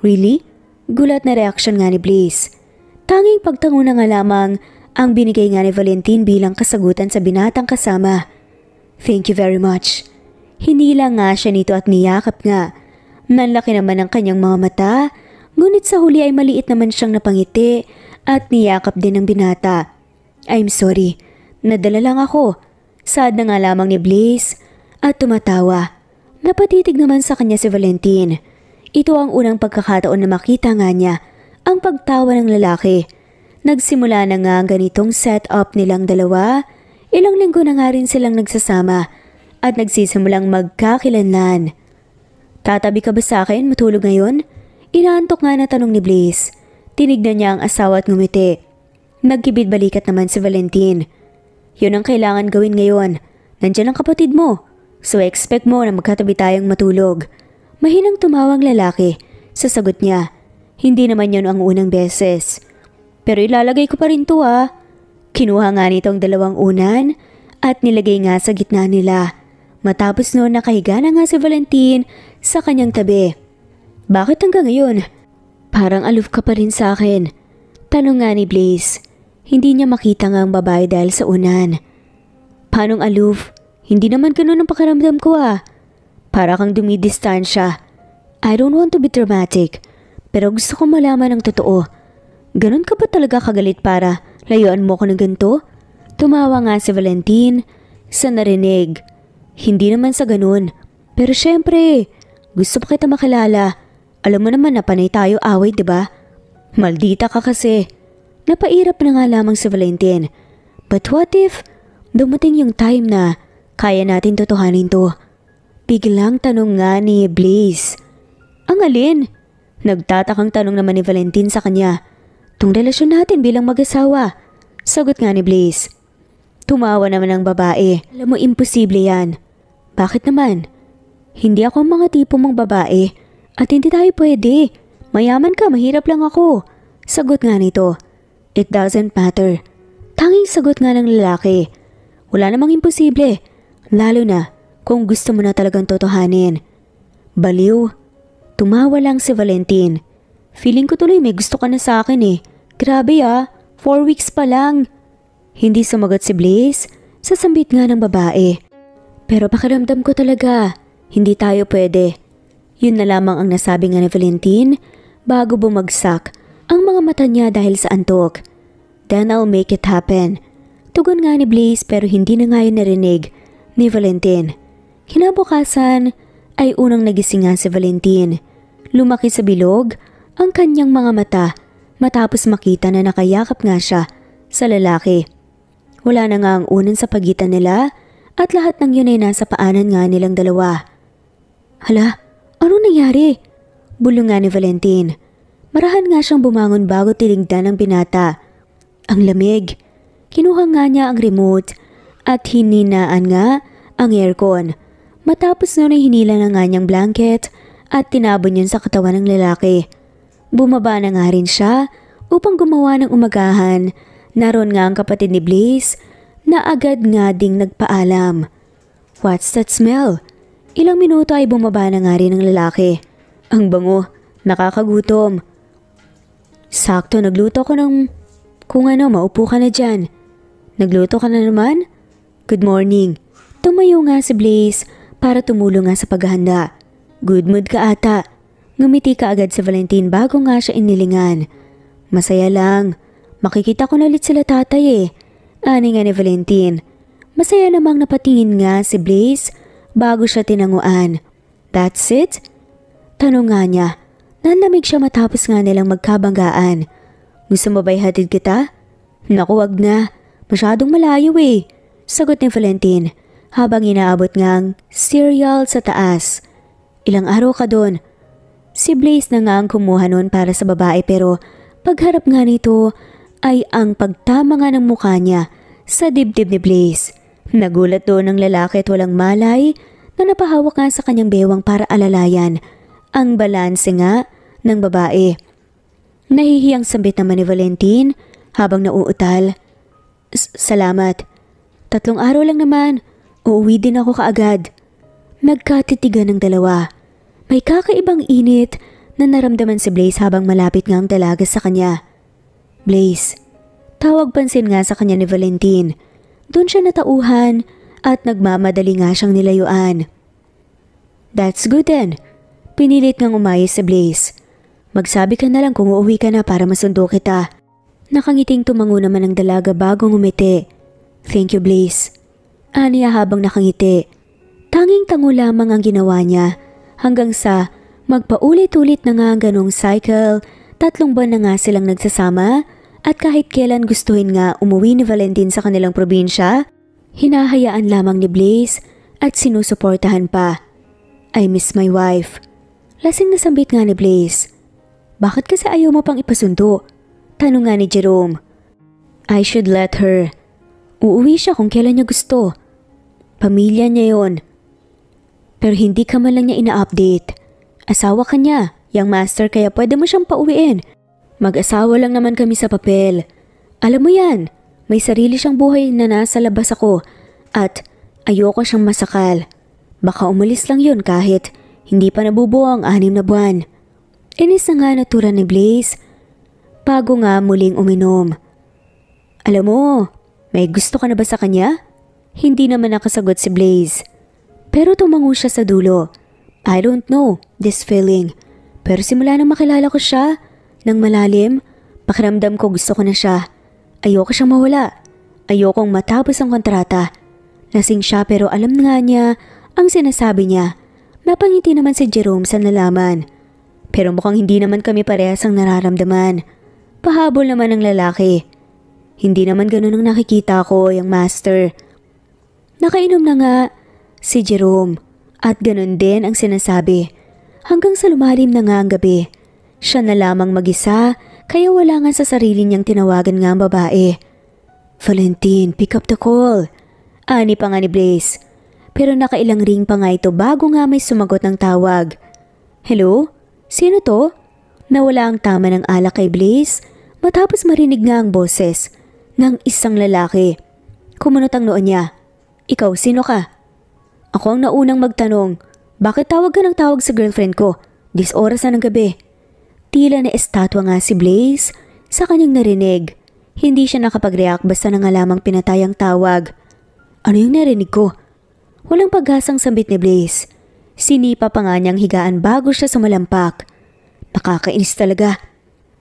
Really? Gulat na reaksyon nga ni Blaze. Tanging pagtango na nga lamang ang binigay nga ni Valentin bilang kasagutan sa binatang kasama. Thank you very much. Hinila nga siya nito at niyakap nga. Nanlaki naman ang kanyang mga mata, ngunit sa huli ay maliit naman siyang napangiti at niyakap din ng binata. I'm sorry, nadala lang ako. Sad na nga lamang ni Blaze at tumatawa. Napatitig naman sa kanya si Valentin. Ito ang unang pagkakataon na makita nga niya ang pagtawa ng lalaki. Nagsimula na nga ang ganitong setup nilang dalawa. Ilang linggo na nga rin silang nagsasama at nagsisimulang magkakilanlan. Tatabi ka ba sa akin matulog ngayon? Inaantok nga na tanong ni Blaze. Tinignan niya ang asawa at ngumiti. Nagkibit balikat naman si Valentin. Yun ang kailangan gawin ngayon. Nandiyan ang kapatid mo. So expect mo na magkatabi tayong matulog. Mahinang tumawang lalaki. Sa sagot niya, hindi naman yun ang unang beses. Pero ilalagay ko pa rin to ah. Kinuha nga nitong 2 unan at nilagay nga sa gitna nila. Matapos noon nakahiga na nga si Valentin sa kanyang tabi. Bakit hanggang ngayon? Parang aloof ka pa rin sa akin. Tanong nga ni Blaze. Hindi niya makita nga ang babae dahil sa unan. Panong aloof? Hindi naman ganun ang pakiramdam ko ah. Para kang dumidistansya. I don't want to be dramatic. Pero gusto kong malaman ang totoo. Ganun ka ba talaga kagalit para layuan mo ko ng ganito? Tumawa nga si Valentin sa narinig. Hindi naman sa ganun. Pero syempre, gusto pa kita makilala. Alam mo naman na panay tayo away, diba? Maldita ka kasi. Napairap na nga lamang si Valentin. But what if dumating yung time na kaya natin totohanin to? Biglang tanong nga ni Blaze. Ang alin? Nagtatakang tanong naman ni Valentin sa kanya. Tung relasyon natin bilang mag-asawa. Sagot nga ni Blaze. Tumawa naman ang babae. Alam mo, imposible yan. Bakit naman? Hindi ako ang mga tipo mong babae at hindi tayo pwede. Mayaman ka, mahirap lang ako. Sagot nga nito. It doesn't matter. Tanging sagot nga ng lalaki. Wala namang imposible. Lalo na kung gusto mo na talagang totohanin. Baliw. Tumawa lang si Valentin. Feeling ko tuloy may gusto ka na sa akin eh. Grabe 4 weeks pa lang. Hindi sumagot si Blaze. Sasambit nga ng babae. Pero pakiramdam ko talaga, hindi tayo pwede. Yun na lamang ang nasabi nga ni Valentin bago bumagsak ang mga mata niya dahil sa antok. Then I'll make it happen. Tugon nga ni Blaze pero hindi na nga yun narinig ni Valentin. Kinabukasan ay unang nagising nga si Valentin. Lumaki sa bilog ang kanyang mga mata matapos makita na nakayakap nga siya sa lalaki. Wala na nga ang unan sa pagitan nila at lahat ng yun ay nasa paanan nga nilang dalawa. Hala, ano nangyari? Bulong nga ni Valentin. Marahan nga siyang bumangon bago tinignan ng binata. Ang lamig. Kinuha nga niya ang remote at hininaan nga ang aircon. Matapos noon ay hinila na nga niyang blanket at tinabon yun sa katawan ng lalaki. Bumaba na nga rin siya upang gumawa ng umagahan. Naroon nga ang kapatid ni Blaze na agad nga ding nagpaalam. What's that smell? Ilang minuto ay bumaba na nga rin ang lalaki. Ang bango, nakakagutom. Sakto, nagluto ko ng... Kung ano, maupo ka na dyan. Nagluto ka na naman? Good morning. Tumayo nga si Blaze para tumulong nga sa paghahanda. Good mood ka ata. Ngumiti ka agad si Valentin bago nga siya inilingan. Masaya lang. Makikita ko na ulit sila tatay eh. Ani nga ni Valentin. Masaya namang napatingin nga si Blaze bago siya tinanguan. That's it? Tanong nga niya. Nanlamig siya matapos nga nilang magkabanggaan. Gusto mo ba'y hatid kita? Naku, wag na. Masyadong malayo eh. Sagot ni Valentin habang inaabot nga ang cereal sa taas. Ilang araw ka doon? Si Blaze na nga ang kumuha noon para sa babae pero pagharap nga nito ay ang pagtama nga ng mukha niya sa dibdib ni Blaze. Nagulat doon ang lalaki at walang malay na napahawak nga sa kanyang bewang para alalayan ang balanse nga ng babae. Nahihiyang sambit naman ni Valentin habang nauutal. Salamat. 3 araw lang naman. Uuwi din ako kaagad. Nagkatitigan ng dalawa. May kakaibang init na naramdaman si Blaze habang malapit nga ang dalaga sa kanya. Blaze. Tawag pansin nga sa kanya ni Valentin. Doon siya natauhan at nagmamadali nga siyang nilayuan. That's good then. Pinilit ngang umayos si Blaze. Magsabi ka na lang kung uuwi ka na para masundo kita. Nakangiting tumango naman ang dalaga bago ngumiti. Thank you, Blaze. Aniya habang nakangiti. Tanging tango lamang ang ginawa niya hanggang sa magpaulit-ulit na nga ang ganong cycle. 3 buwan na nga silang nagsasama at kahit kailan gustuhin nga umuwi ni Valentin sa kanilang probinsya, hinahayaan lamang ni Blaze at sinusuportahan pa. I miss my wife. Lasing na sambit nga ni Blaze. Bakit kasi ayaw mo pang ipasundo? Tanong nga ni Jerome. I should let her. Uuwi siya kung kailan niya gusto. Pamilya niya yon. Pero hindi ka man lang niya ina-update. Asawa ka niya, young master, kaya pwede mo siyang pauwiin. Mag-asawa lang naman kami sa papel. Alam mo yan, may sarili siyang buhay na nasa labas ako at ayoko siyang masakal. Baka umalis lang yun kahit hindi pa nabubuo ang 6 na buwan. Inis na nga natura ni Blaze bago nga muling uminom. Alam mo, may gusto ka na ba sa kanya? Hindi naman nakasagot si Blaze. Pero tumango siya sa dulo. I don't know this feeling. Pero simula nang makilala ko siya, nang malalim, pakiramdam ko gusto ko na siya. Ayoko siyang mawala. Ayokong matapos ang kontrata. Lasing siya pero alam nga niya ang sinasabi niya. Napangiti naman si Jerome sa nalaman. Pero mukhang hindi naman kami parehas ang nararamdaman. Pahabol naman ng lalaki. Hindi naman ganun ang nakikita ko, yung master. Nakainom na nga si Jerome at ganun din ang sinasabi. Hanggang sa lumalim na nga ang gabi. Siya na lamang mag-isa kaya wala nga sa sarili niyang tinawagan nga ang babae. Valentine, pick up the call. Ani pa nga ni Blaze. Pero nakailang ring pa nga ito bago nga may sumagot ng tawag. Hello? Sino to? Nawala ang tama ng alak kay Blaze matapos marinig nga ang boses ng isang lalaki. Kumunot ang noo niya. Ikaw, sino ka? Ako ang naunang magtanong. Bakit tawag ka ng tawag sa girlfriend ko? Dis oras na ng gabi. Tila na estatwa nga si Blaze sa kanyang narinig. Hindi siya nakapag-react basta na nga lamang pinatay ang tawag. Ano yung narinig ko? Walang pag-asang sambit ni Blaze. Sinipa pa nga niyang higaan bago siya sumalampak. Nakakainis talaga.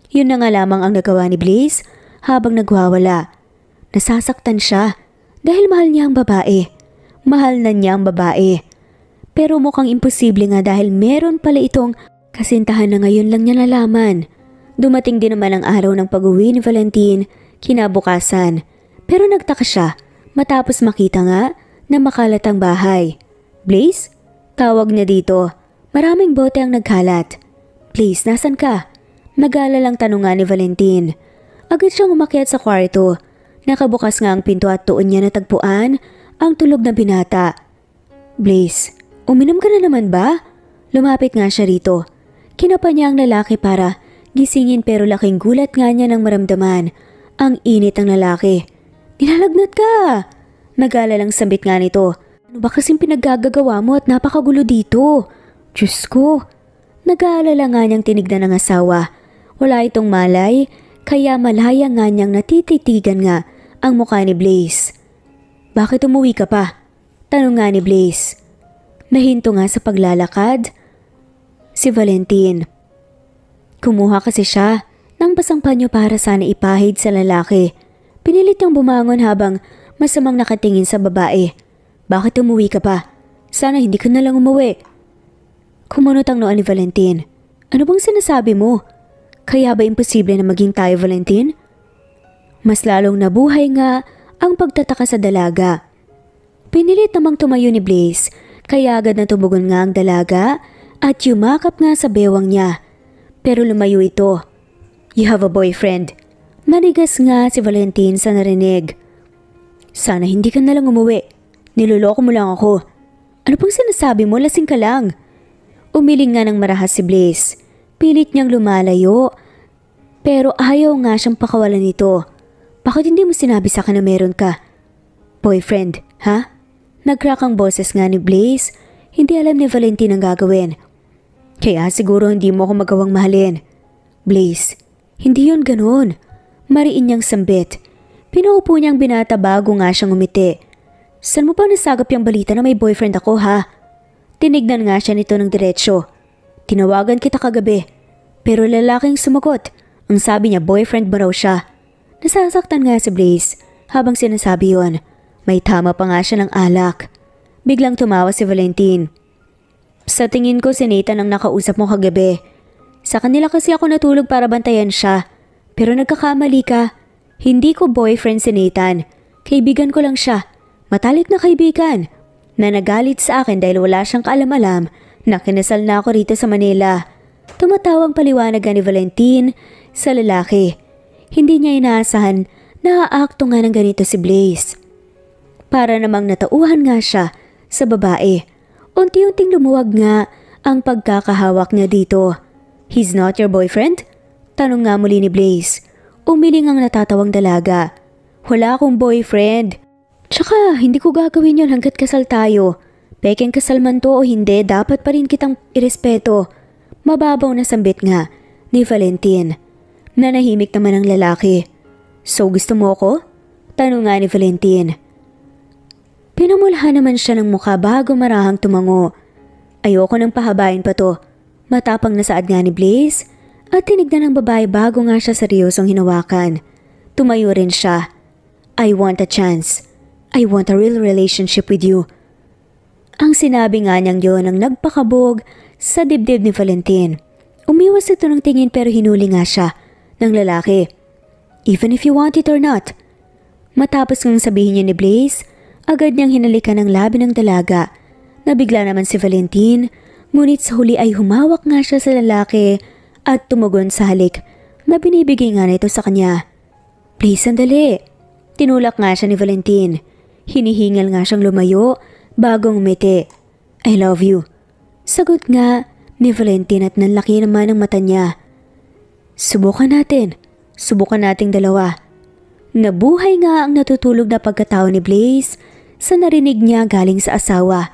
Yun na nga lamang ang nagawa ni Blaze habang nagwawala. Nasasaktan siya dahil mahal niya ang babae. Mahal na niya ang babae. Pero mukhang imposible nga dahil meron pala itong kasintahan na ngayon lang niya nalaman. Dumating din naman ang araw ng pag-uwi ni Valentine kinabukasan. Pero nagtaka siya matapos makita nga na makalat ang bahay. Blaze? Tawag niya dito. Maraming bote ang nagkalat. Please, nasan ka? Nag-aalalang tanong nga ni Valentine. Agad siyang umakyat sa kwarto. Nakabukas nga ang pinto at doon niya natagpuan ang tulog na binata. Blaze, uminom ka na naman ba? Lumapit nga siya rito. Kinapa niya ang lalaki para gisingin pero laking gulat nga niya nang maramdaman ang init ng lalaki. Nilalagnat ka! Nag-aalalang sambit nga nito. Ano ba kasing pinaggagawa mo at napakagulo dito? Diyos ko! Nag-aalala nga niyang tinignan ng asawa. Wala itong malay, kaya malaya nga niyang natititigan nga ang mukha ni Blaze. Bakit umuwi ka pa? Tanong nga ni Blaze. Nahinto nga sa paglalakad si Valentine. Kumuha kasi siya ng basang panyo para sana ipahid sa lalaki. Pinilit niyang bumangon habang masamang nakatingin sa babae. Bakit umuwi ka pa? Sana hindi ka na lang umuwi. Kumunot ang noo ni Valentine. Ano bang sinasabi mo? Kaya ba imposible na maging tayo, Valentine? Mas lalong nabuhay nga ang pagtataka sa dalaga. Pinilit namang tumayo ni Blaze, kaya agad na tumugon nga ang dalaga at yumakap nga sa bewang niya. Pero lumayo ito. You have a boyfriend. Nanigas nga si Valentine sa narinig. Sana hindi ka na lang umuwi. Niloloko mo lang ako. Ano pang sinasabi mo? Lasing ka lang. Umiling nga ng marahas si Blaze. Pilit niyang lumalayo. Pero ayaw nga siyang pakawalan nito. Bakit hindi mo sinabi sa akin na meron ka? Boyfriend, ha? Nag-crack ang boses nga ni Blaze. Hindi alam ni Valentine ang gagawin. Kaya siguro hindi mo ako magawang mahalin. Blaze, hindi yun ganoon. Mariin niyang sambit. Pinuupo niyang binata bago nga siyang umiti. Saan mo pa nasagap yung balita na may boyfriend ako, ha? Tinignan nga siya nito ng diretsyo. Tinawagan kita kagabi. Pero lalaking sumagot. Ang sabi niya boyfriend mo raw siya. Nasasaktan nga si Blaze habang sinasabi yon. May tama pa nga siya ng alak. Biglang tumawa si Valentine. Sa tingin ko si Nathan ang nakausap mo kagabi. Sa kanila kasi ako natulog para bantayan siya. Pero nagkakamali ka. Hindi ko boyfriend si Nathan. Kaibigan ko lang siya. Matalik na kaibigan. Na nagalit sa akin dahil wala siyang kaalam-alam na kinasal na ako rito sa Manila. Tumatawang paliwanag ni Valentine sa lalaki. Hindi niya inaasahan na aakto nga ng ganito si Blaze. Para namang natauhan nga siya sa babae. Unti-unting lumuwag nga ang pagkakahawak niya dito. He's not your boyfriend? Tanong nga muli ni Blaze. Umiling ang natatawang dalaga. Wala akong boyfriend. Tsaka hindi ko gagawin yon hanggat kasal tayo. Pekeng kasal man to o hindi, dapat pa rin kitang irespeto. Mababaw na sambit nga ni Valentine. Nanahimik naman ang lalaki. So gusto mo ako? Tanong nga ni Valentine. Pinamulhan naman siya ng mukha bago marahang tumango. Ayoko nang pahabain pa to. Matapang na saad nga ni Blaze at tinignan ng babae bago nga siya seryosong hinawakan. Tumayo rin siya. I want a chance. I want a real relationship with you. Ang sinabi nga niyang yun ang nagpakabog sa dibdib ni Valentin. Umiwas ito ng tingin pero hinuli nga siya ng lalaki. Even if you want it or not. Matapos ngang sabihin niya ni Blaze, agad niyang hinalikan ng labi ng dalaga. Nabigla naman si Valentin, ngunit sa huli ay humawak nga siya sa lalaki at tumugon sa halik na binibigay nga nito sa kanya. Please, sandali. Tinulak nga siya ni Valentin. Hinihingal nga siyang lumayo bagong umiti. I love you. Sagot nga ni Valentin at nanlaki naman ang mata niya. Subukan natin. Subukan nating dalawa. Nabuhay nga ang natutulog na pagkatao ni Blaze sa narinig niya galing sa asawa.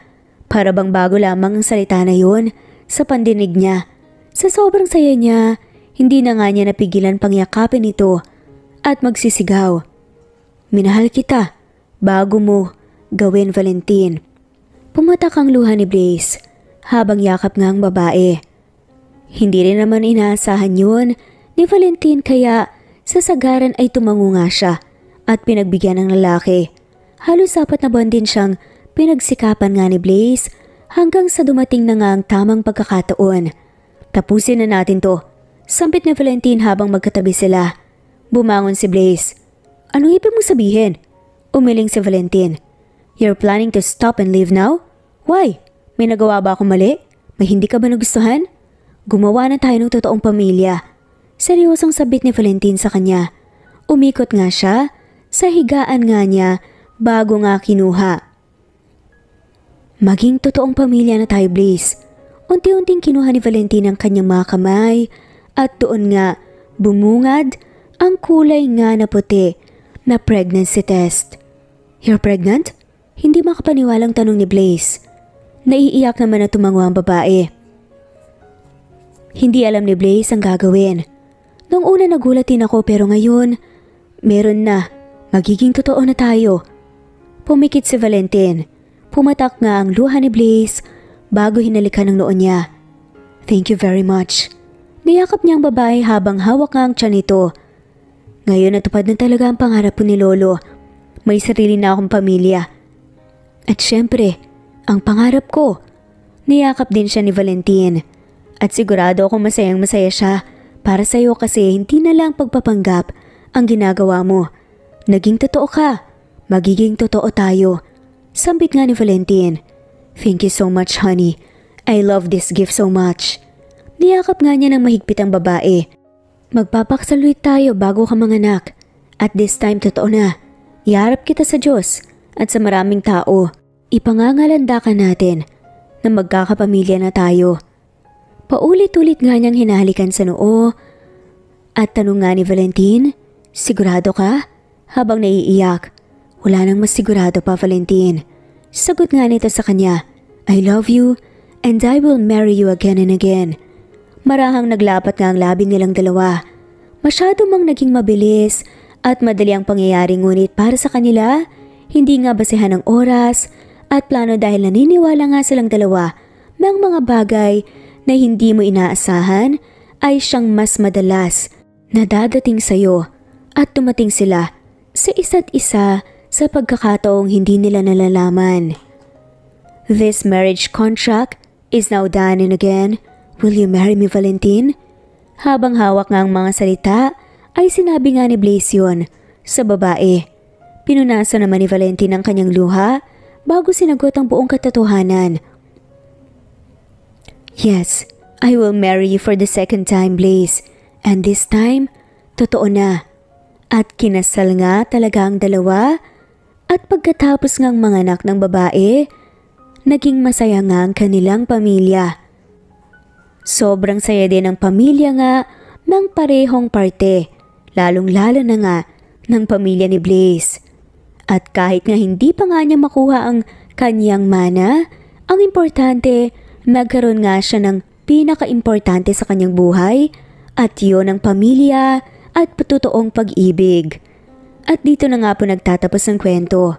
Para bang bago lamang ang salita na yun sa pandinig niya. Sa sobrang saya niya, hindi na nga niya napigilan pangyakapin ito at magsisigaw. Minahal kita, bago mo gawin Valentin. Pumatak ang luha ni Blaze habang yakap nga ang babae. Hindi rin naman inaasahan yun ni Valentin kaya sa sagaran ay tumango nga siya at pinagbigyan ng lalaki. Halos 4 na buwan din siyang pinagsikapan nga ni Blaze hanggang sa dumating na nga ang tamang pagkakataon. Tapusin na natin to. Sampit ni Valentin habang magkatabi sila. Bumangon si Blaze. Anong ibig mong sabihin? Umiling si Valentin. You're planning to stop and leave now? Why? May nagawa ba akong mali? May hindi ka ba nagustuhan? Gumawa na tayo ng totoong pamilya. Seryosong sabit ni Valentin sa kanya. Umikot nga siya sa higaan nga niya bago nga kinuha. Maging totoong pamilya na tayo, Blaze. Unti-unting kinuha ni Valentin ang kanyang mga kamay at doon nga bumungad ang kulay nga na puti na pregnancy test. You're pregnant? Hindi makapaniwalang tanong ni Blaze. Naiiyak naman na tumango ang babae. Hindi alam ni Blaze ang gagawin. Noong una nagulat din ako pero ngayon, meron na. Magiging totoo na tayo. Pumikit si Valentin. Pumatak nga ang luha ni Blaze bago hinalikan ng noo niya. Thank you very much. Niyakap niya ang babae habang hawak nga ang tiyan nito. Ngayon natupad na talaga ang pangarap ko ni Lolo. May sarili na akong pamilya. At syempre, ang pangarap ko. Niyakap din siya ni Valentin. At sigurado akong masayang masaya siya para sa'yo kasi hindi na lang pagpapanggap ang ginagawa mo. Naging totoo ka. Magiging totoo tayo. Sambit nga ni Valentin. Thank you so much, honey. I love this gift so much. Niyakap nga niya ng mahigpit ang babae. Magpapaksaluit tayo bago ka manganak. At this time totoo na. Iharap kita sa Diyos at sa maraming tao. Ipangangalanda ka natin na magkakapamilya na tayo. Paulit-ulit nga niyang hinahalikan sa noo at tanong nga ni Valentin, sigurado ka? Habang naiiyak, wala nang mas sigurado pa Valentin. Sagot nga nito sa kanya, I love you and I will marry you again and again. Marahang naglapat nga ang labi nilang dalawa. Masyado mang naging mabilis at madali ang pangyayari ngunit para sa kanila, hindi nga basehan ng oras at plano dahil naniniwala nga silang dalawa na ang mga bagay na hindi mo inaasahan ay siyang mas madalas na dadating sa'yo at dumating sila sa isa't isa sa pagkakataong hindi nila nalalaman. This marriage contract is now done and again. Will you marry me, Valentin? Habang hawak nga ang mga salita ay sinabi nga ni Blaze yun sa babae. Pinunasan naman ni Valentin ang kanyang luha bago sinagot ang buong katotohanan. Yes, I will marry you for the second time, Blaze. And this time, totoo na. At kinasal nga talaga ang dalawa. At pagkatapos ngang manganak ng babae, naging masaya nga ang kanilang pamilya. Sobrang saya din ang pamilya nga ng parehong parte, lalong-lalo na nga ng pamilya ni Blaze. At kahit nga hindi pa nga niya makuha ang kanyang mana, ang importante, nagkaroon nga siya ng pinaka-importante sa kanyang buhay at yun ang pamilya at patutoong pag-ibig. At dito na nga po nagtatapos ang kwento.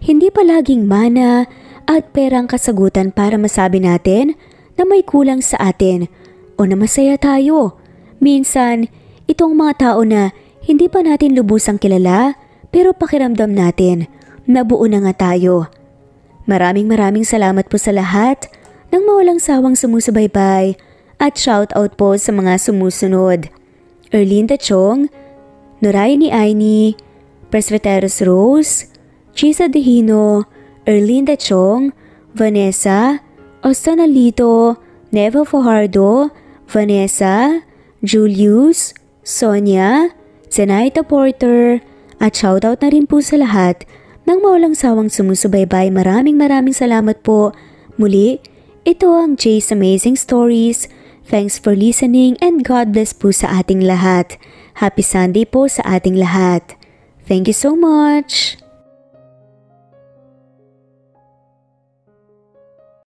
Hindi palaging mana at perang kasagutan para masabi natin na may kulang sa atin o na masaya tayo. Minsan, itong mga tao na hindi pa natin lubusang kilala pero pakiramdam natin na buo na nga tayo. Maraming salamat po sa lahat ng mawalang sawang sumusubaybay at shoutout po sa mga sumusunod. Erlinda Chong, Noray ni Aini, Presbyteros Rose, Chisa Dehino, Erlinda Chong, Vanessa, Ostanalito, Neva Fajardo, Vanessa, Julius, Sonia, Zenaida Porter, at shoutout na rin po sa lahat ng mawalang sawang sumusubaybay. Maraming salamat po. Muli, ito ang Jay's Amazing Stories. Thanks for listening and God bless po sa ating lahat. Happy Sunday po sa ating lahat. Thank you so much!